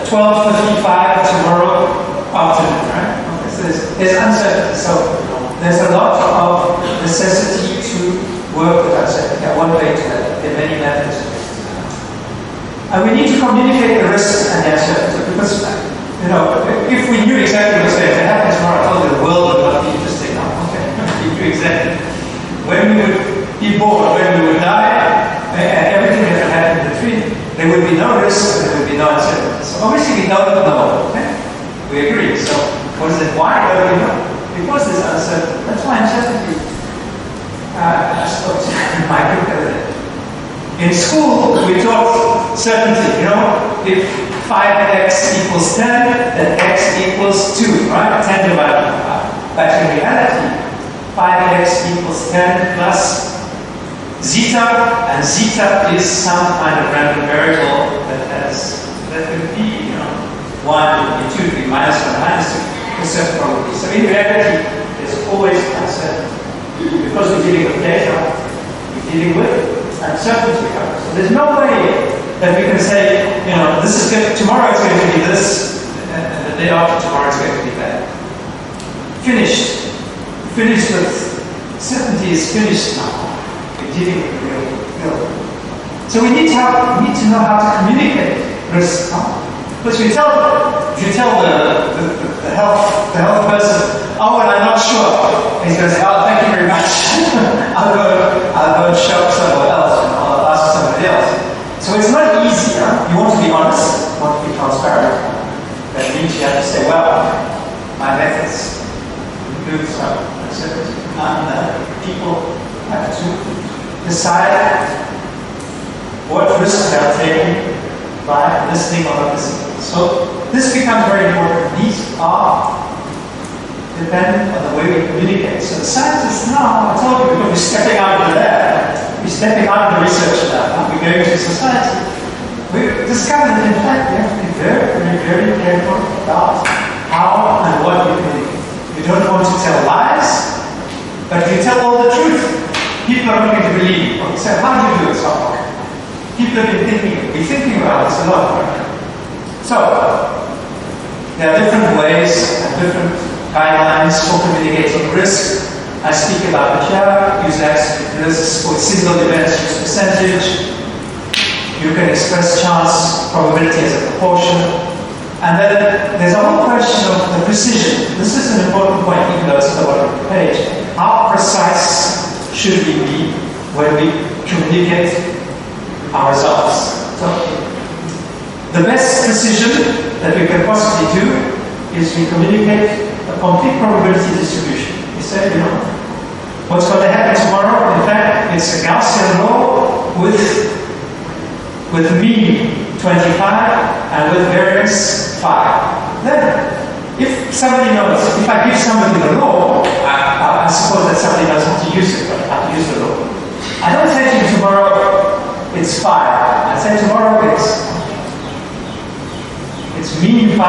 12:55 tomorrow afternoon, right? Okay, so there's uncertainty. So there's a lot of necessity to work with uncertainty. I won't go into that. There are many methods. And we need to communicate the risk and the uncertainty, because if we knew exactly what's going to happen tomorrow, I told you the world would not be interesting now. Okay, we knew exactly when we would be born, when we would die, and everything that would happen in between. There would be no risk, and there would be no uncertainty. So obviously we don't know. Okay? We agree. So what is it? Why don't we know? Because there's uncertainty. That's why uncertainty. I suppose my competitor. In school, we taught certainty. If 5x equals 10, then x equals 2, right? 10 divided by 5. But in reality, 5x equals 10 plus zeta, and zeta is some kind of random variable that could be, 1, could be 2, could be minus 1, minus 2, a certain probability. So in reality, there's always uncertainty. Because we're dealing with data, we're dealing with uncertainty. So there's no way that we can say, tomorrow it's going to be this, and the day after tomorrow it's going to be that. Finished with certainty is finished now. We're dealing with the real. So we need to know how to communicate risk. Because if you tell the health person, oh, and I'm not sure, he's going to say, oh, thank you very much. I'll go and shop somewhere else, and I'll ask somebody else. So it's not easy. You want to be honest, you want to be transparent. That means you have to say, well, my methods include some uncertainty, and people have to decide what risks they are taking by listening or not listening. So this becomes very important. These are dependent on the way we communicate. So the scientists now, I told you, because we're stepping out of the lab, we're stepping out of the research lab, we're going to society. We've discovered that in fact we have to be very, very, very careful about how and what we communicate. We don't want to tell lies, but if you tell all the truth, people are not going to believe you. So how do you do it? So people have been thinking about this a lot. Right? So there are different ways and different guidelines for communicating risk. I speak about it here. Use absolute risks. For single events, use percentage. You can express chance, probability as a proportion. And then there's a whole question of the precision. This is an important point, even though it's at the bottom of the page. How precise should we be when we communicate our results? So, the best precision that we can possibly do is we communicate a complete probability distribution. We say, what's going to happen tomorrow? In fact, it's a Gaussian law with mean 25 and with variance 5. Then, if somebody knows, if I give somebody the law, I suppose that somebody knows how to use it, but how to use the law. I don't say to you tomorrow it's 5. I say tomorrow it's mean 5,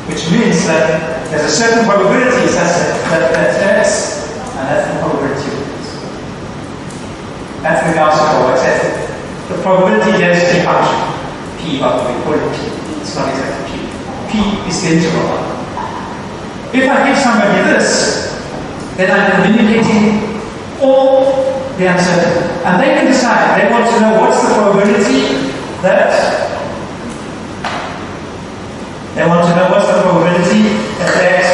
which means that there's a certain probability that's x, and that's the probability. That's the Gaussian law. The probability density function, p, but we call it p. It's not exactly p. P is the interval. If I give somebody this, then I'm communicating all the uncertainty. And they can decide. They want to know what's the probability that x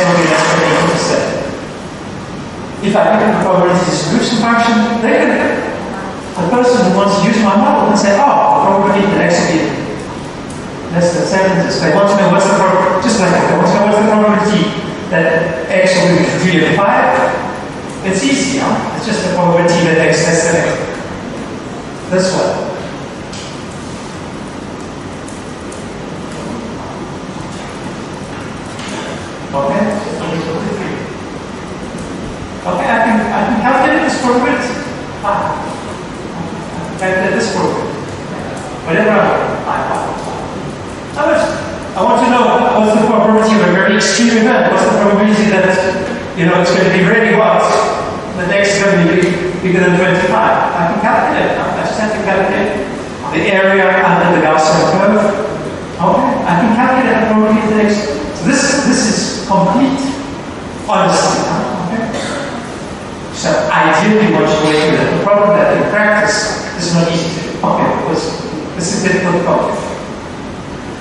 will be less than equal to 7. If I give them a probability distribution function, they can. A person who wants to use my model can say, oh, the probability that x will be less than 7 is. They want to know what's the probability, just like that. They want to know what's the probability that x will be 3 and 5. It's easy, It's just the probability that x less than x. This one. Okay? Okay, I can calculate this probability. calculate this program. Whatever I want to know what's the probability of a very extreme event. What's the probability that it's going to be really hot, the next is going to be bigger than 25. I can calculate. I just have to calculate the area under the Gaussian curve. Okay, I can calculate the probability of the next. So this is complete honesty. Okay. So ideally, what you want to do, the problem that in practice is not easy to do. Okay, because this is a difficult problem.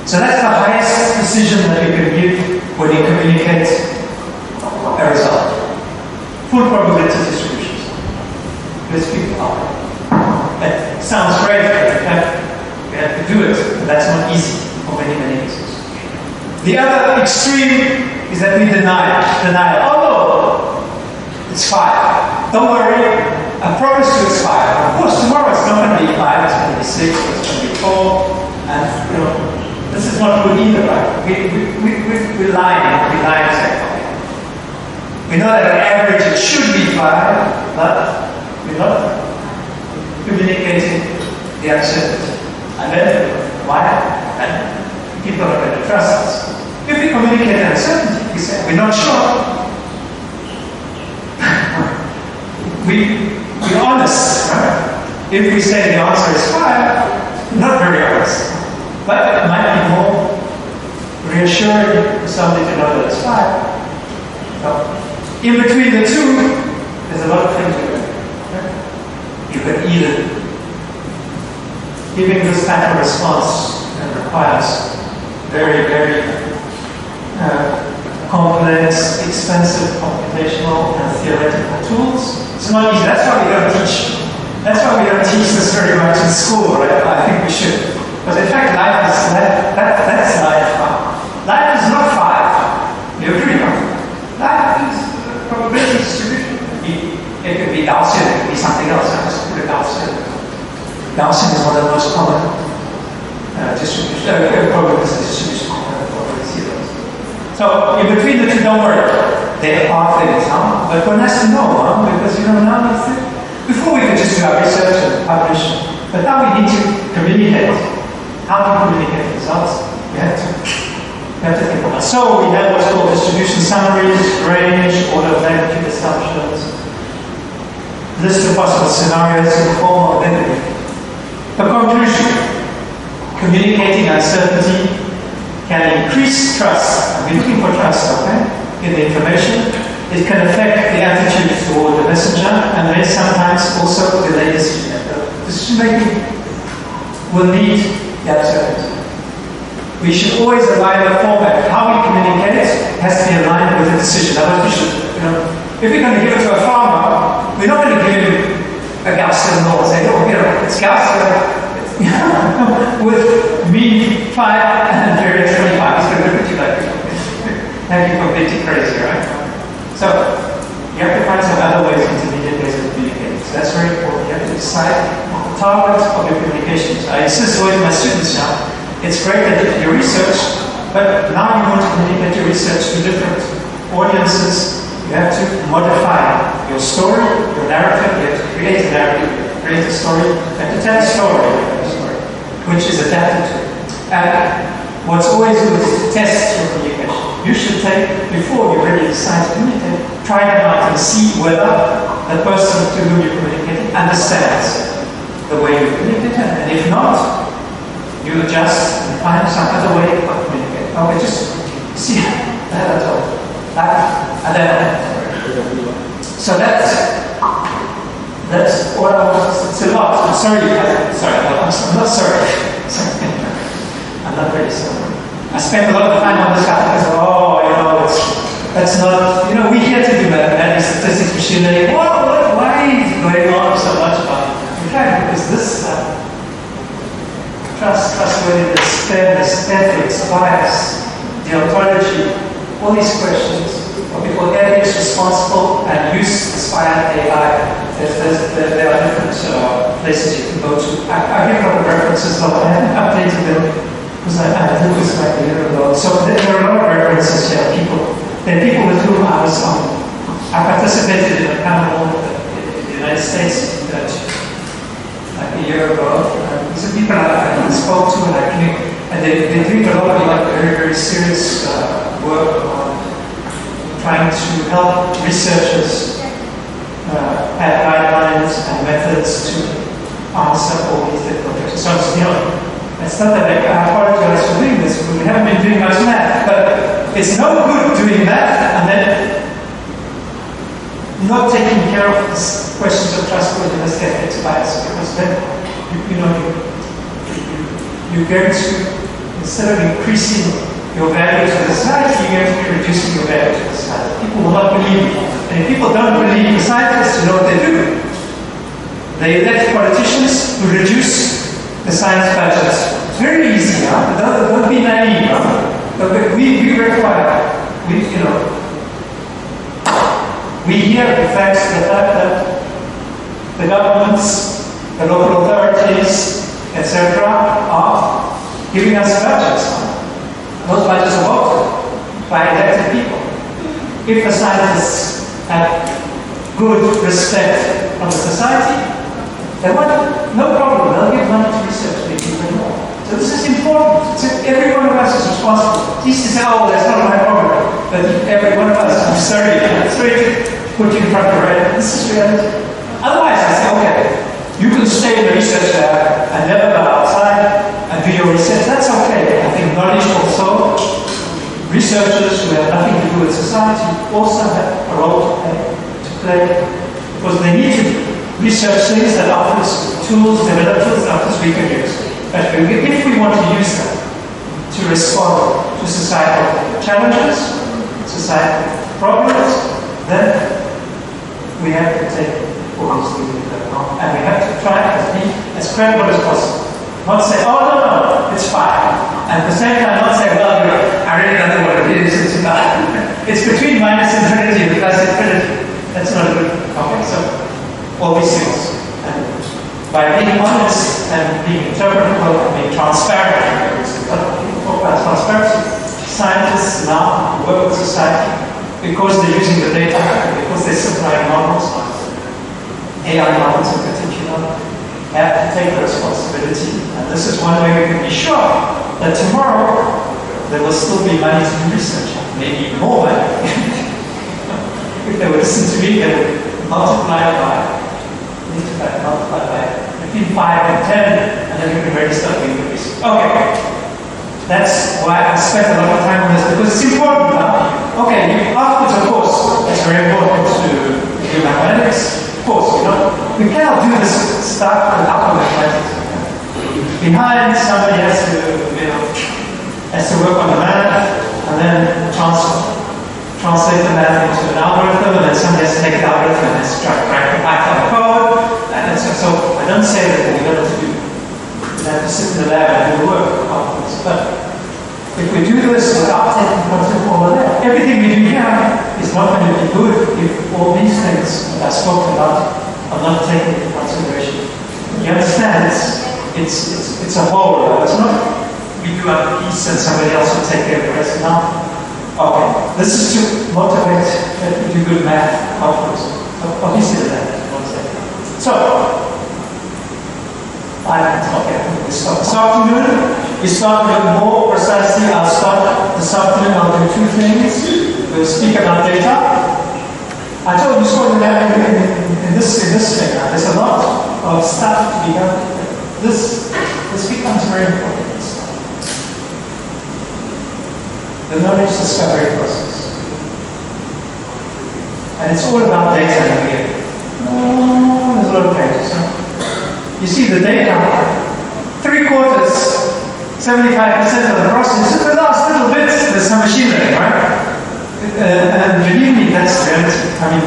So that's the highest precision that you can give when you communicate a result. Full probability distributions. Let's speak about it. That sounds great, but we have to do it, but that's not easy for many, many reasons. The other extreme is that we deny. Oh no, it's 5. Don't worry, I promise you it's 5. Of course, tomorrow it's not going to be 5, it's going to be 6, it's going to be 4, and this is not good either, right? We lie exactly. We know that on average it should be 5, but we're not communicating the uncertainty. And then, why? And people are going to trust us. If we communicate the uncertainty, we say, we're not sure. We're honest, right? If we say the answer is 5, not very honest. But it might be more reassuring for somebody to know that it's 5. So, in between the two, there's a lot of things you can do. You can either giving this type of response requires very, very complex, expensive computational and theoretical tools. It's not easy. That's why we don't teach. That's why we don't teach this very much in school, right? I think we should. But in fact, life is that's life. Life is not 5. You agree, no? Life is probability distribution. It could be Gaussian, it could be something else. I just put it Gaussian. Gaussian is one of the most common probability distribution probability zeros. So in between the two, don't worry. There are things, but one has to know, because now before we could just do our research and publish, but now we need to communicate. How to communicate results? We have to think about it. So we have what's called distribution summaries, range, order of magnitude assumptions, list of possible scenarios in the form of entity. The conclusion: communicating uncertainty can increase trust. We're looking for trust, okay, in the information. It can affect the attitude toward the messenger, and may sometimes also delay decision making. Decision making will need the uncertainty. We should always align the format. How we communicate has to be aligned with the decision. Otherwise, we should, if we're going to give it to a farmer, we're not going to give him a Gaussian law and say, it's Gaussian with mean 5 and variance 25. He's going to look at you like, have you completely crazy, right? So, you have to find some other ways, intermediate ways of communicating. So that's very important. You have to decide the target of your communications. I insist always to my students now, it's great that you do your research, but now you want to communicate your research to different audiences. You have to modify your story, your narrative. You have to create a narrative, create a story, and to tell a story, which is adapted to it. And what's always good is to test your communication. You should take, before you really decide to communicate, try them out and see whether the person to whom you're communicating understands the way you communicate, and if not, you adjust and find some other way of communicating. Okay, just see that at all. And then, so that's what I want. It's a lot. I'm sorry. I'm not sorry. I'm not very sorry. I spent a lot of time on this stuff because, that's not, we here to do mathematics, statistics, machine learning. Why is it going on so much about it? In fact, because this trustworthiness, fairness, ethics, bias, deontology, all these questions, what we call ethics, responsible, and use-inspired AI. There are different places you can go to. I give a lot of references, though I haven't updated them because I did this like a year ago. So there are a lot of references here. There are people with whom I was I participated in a panel in the United States like a year year ago. These are people I spoke to and I connect, and they're doing a lot of like very, very serious work on trying to help researchers add guidelines and methods to answer all these different questions. So, it's not that I apologize for doing this, but we haven't been doing much math. But it's no good doing that and then not taking care of this questions of trustworthiness, ethics, bias, because then you're going to, instead of increasing your value to the society, you're going to be reducing your value to the society. People will not believe you. And if people don't believe the scientists, you know what they do? They elect politicians who reduce the science budgets. It's very easy, huh? Don't be naive, huh? But we require, we hear the fact that the governments, the local authorities, etc., are giving us budgets. Those budgets are voted by elected people. If the scientists have good respect from the society, they want no problem. They'll give money to research, they give them more. So this is important. Every one of us is responsible. Easy to say, oh, that's not my problem. But every one of us, I'm sorry to put you in front of the right. This is reality. Otherwise, I say, okay, you can stay in the research lab and never go outside and do your research. That's okay. I think knowledge also, researchers who have nothing to do with society also have a role to play because they need to research things that offers tools, develop tools that offers we can use. But if we want to use them to respond to societal challenges, societal problems, then we have to take all these things into account. And we have to try to be as credible as possible. Not say, oh, no, it's fine. And at the same time, not say, well, I really don't know what it is, it's bad. It's between minus infinity and plus infinity. That's not good. Okay, so all these things. And by being honest and being interpretable and being transparent, people talk about transparency. Scientists now work with society because they're using the data, because they're supplying models, AI models in particular, have to take the responsibility. And this is one way we can be sure that tomorrow there will still be money to do research, maybe even more money. If they would listen to me, they would multiply by between 5 and 10, and then we can really start doing the research. Okay. That's why I spent a lot of time on this, because it's important. Huh? Okay, afterwards, of course, it's very important to do mathematics. Of course, we cannot do this stuff without mathematics. Behind, somebody has to work on the math, and then translate the math into an algorithm, and then somebody has to take the algorithm and has to try to crack the Python code. And so I don't say that we're going to do. We have to sit in the lab and do work afterwards. But if we do this without taking consideration all of that, everything we do here is not going to be good if all these things that I spoke about are not taken into consideration. You understand? It's a whole. It's not we do our piece and somebody else will take care of the rest. No. Okay. This is to motivate that we do good math afterwards. So obviously that. So. We start this afternoon. We start a bit more precisely. I'll start this afternoon. I'll do two things. We'll speak about data. I told you so in this thing. There's a lot of stuff to be done. This becomes very important. The knowledge discovery process, and it's all about data here. There's a lot of pages. You see the data, 3/4, 75% of the process, the last little bit, there's some machine learning, right? And believe me, that's reality. I mean,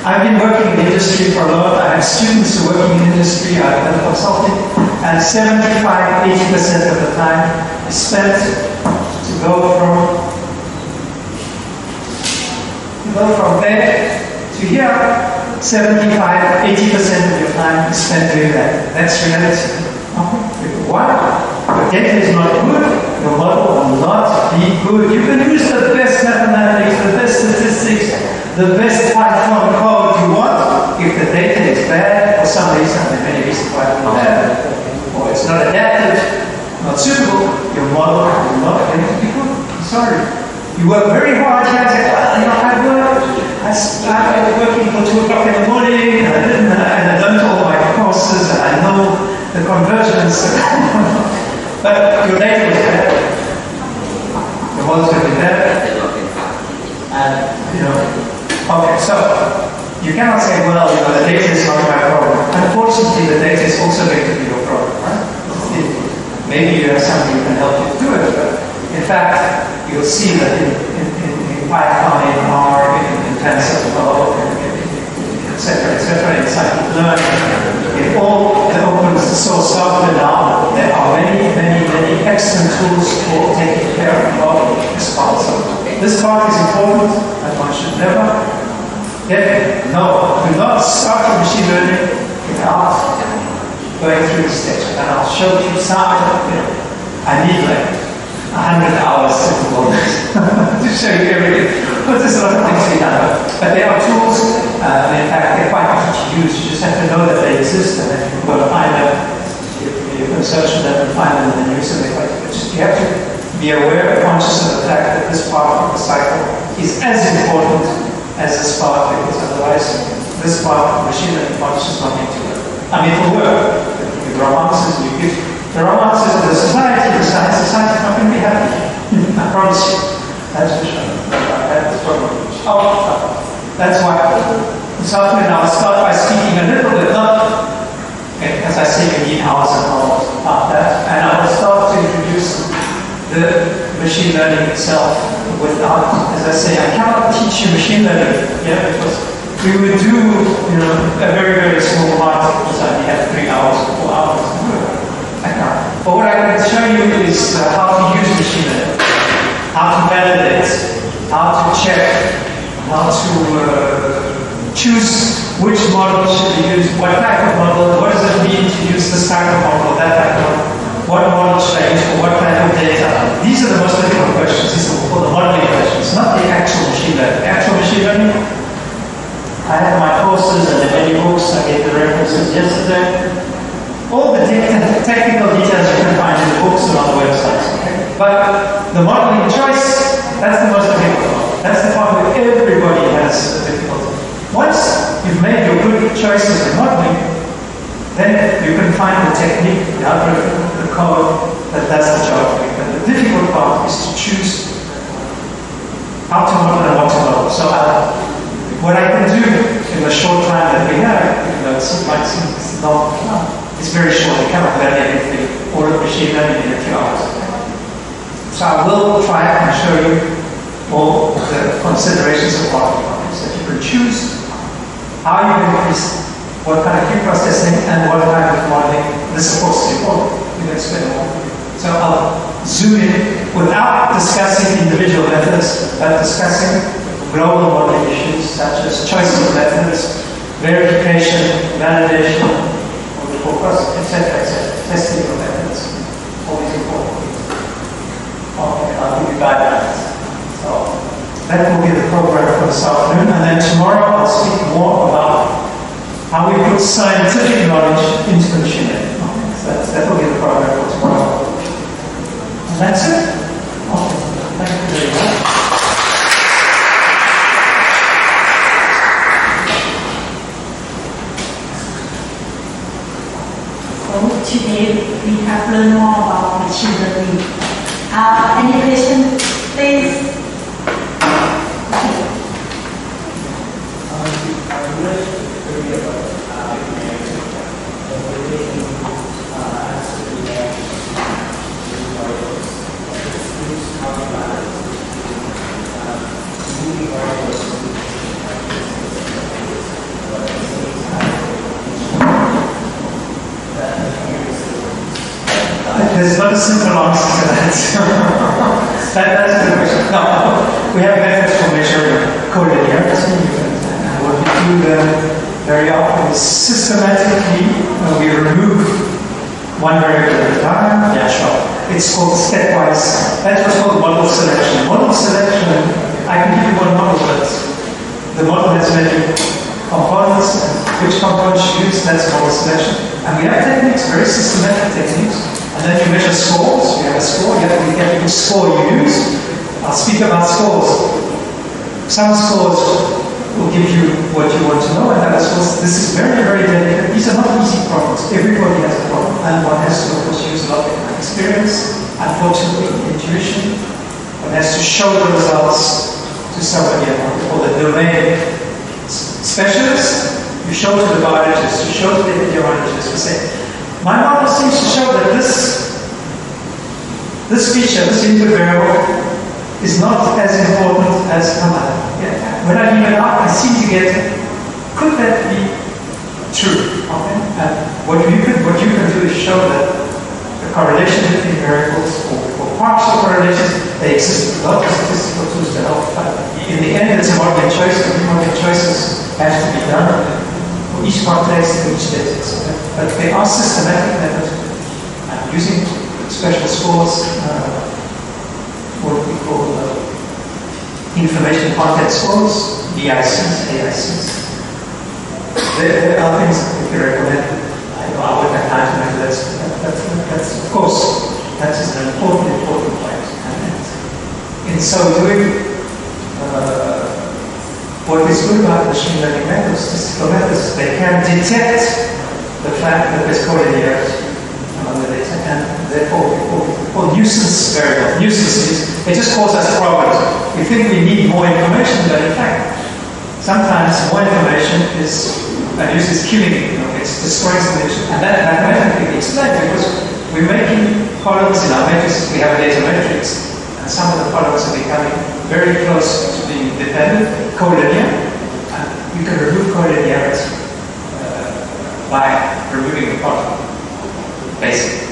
I've been working in the industry for a lot. I have students who are working in industry, I've done consulting, and 75-80% of the time is spent to go from there to here. 75-80% of your time is spent doing that. That's reality. Why? Your data is not good, your model will not be good. You can use the best mathematics, the best statistics, the best Python code you want. If the data is bad, for some reason, there are many reasons. widely bad, or it's not adapted, not suitable, your model will not going to be good. Sorry. You work very hard here and say, well, you know, I started working till 2 o'clock in the morning, and I done all my courses, and I know the conversions, but your data was bad. Your model's going to be bad. And, you know, okay, so you cannot say, well, you know, the data is not my problem. Unfortunately, the data is also going to be your problem, right? Maybe you have somebody who can help you do it, but in fact, you'll see that in Python, in R, in TensorFlow, etc., in scikit-learn, in all the open source software now, there are many excellent tools for taking care of this part. So this part is important, and one should never do not start with machine learning without going through the steps. And I'll show you some, I need like 100 hours to show you everything. But there's a lot of things to be done. But there are tools, and in fact, they're quite easy to use. You just have to know that they exist, and then you can go to find them. You can search for them and find them in the news, and they're quite good. You have to be aware and conscious of the fact that this part of the cycle is as important as this part, because otherwise, this part of the machine learning part is just not going to work. I mean, it will work. There are answers you give. There are answers to the society. The society is not going to be happy. I promise you. That's for sure. That's probably. Oh, that's why. So now I'll start by speaking a little bit, not, as I say, you need hours and hours about that, and I will start to introduce the machine learning itself without, as I say, I cannot teach you machine learning, because we would do, a very small part, because I only have 3 hours or 4 hours to do it. I can't. But what I can show you is how to use machine learning, how to validate, how to check, how to choose which model should be used, what type of model, what does it mean to use this type of model, that type of model, what model should I use for what type of data. These are the most difficult questions. These are the modeling questions, not the actual machine learning. The actual machine learning, I have my courses and the many books, I gave the references yesterday. All the technical details you can find in the books and on the websites. Okay? But the modeling choice, that's the most difficult. That's the part where everybody has difficulty. Once you've made your good choices in modeling, then you can find the technique, the algorithm, the code that does the job. But the difficult part is to choose how to model and what to model. So what I can do in the short time that we have, it might seem it's very short. You cannot learn everything or machine learning in a few hours. So I will try and show you all the considerations of modeling, so you can choose how you increase what kind of pre-processing and what kind of modeling this supposed to be for. You can explain more. So I'll zoom in without discussing individual methods, but discussing global modeling issues such as choice of methods, verification, validation, etc., testing of methods. Always important. Okay, I'll give you guidelines. So that will be the program for this afternoon, and then tomorrow I'll speak more about how we put scientific knowledge into the machine learning. So that will be the program for tomorrow. And that's it. Okay. Thank you very much. So today we have learned more about machine learning. Any questions, please? There's not a simple answer to that. That's a good question. No, we have methods for measuring code adherence, and what we do then very often is systematically we remove one variable at a time. Yeah, sure. It's called stepwise. That's what's called model selection. Model selection, I can give you one model, but the model has many components. which components you use, that's called a selection. And we have techniques, very systematic techniques. And then you measure scores. You have a score, you have to get which score you use. I'll speak about scores. Some scores will give you what you want to know, and other scores, this is very, very delicate. These are not easy problems. Everybody has a problem, and one has to, of course, use a lot of experience, unfortunately, intuition. One has to show the results to somebody or the domain specialist. You show to the biologist, you show to the epidemiologist, you say, my model seems to show that this feature, this input variable, is not as important as some other. Yeah. When I leave it out, I seem to get, could that be true? Okay? And what you can do is show that the correlation between variables, or partial correlations, they exist. A lot of statistical tools to help. But in the end, it's a modeling choice, and modeling choices have to be done for each context and each data. But they are systematic methods. Using special scores, what we call information content scores, DICs, AICs. There are things that we can recommend. I wouldn't have time to make that's of course, that is an important point. And in so doing, what is good about machine learning methods, statistical methods, they can detect the fact that there's collinearity among the data, and therefore or nuisance variables. Nuisances, they just cause us problems. We think we need more information, but in fact, sometimes more information is killing, it's destroying something, and that mathematically can be explained because we're making columns in our matrix. We have a data matrix, and some of the columns are becoming very close to being dependent, collinear, and you can remove collinearity by removing the column, basically.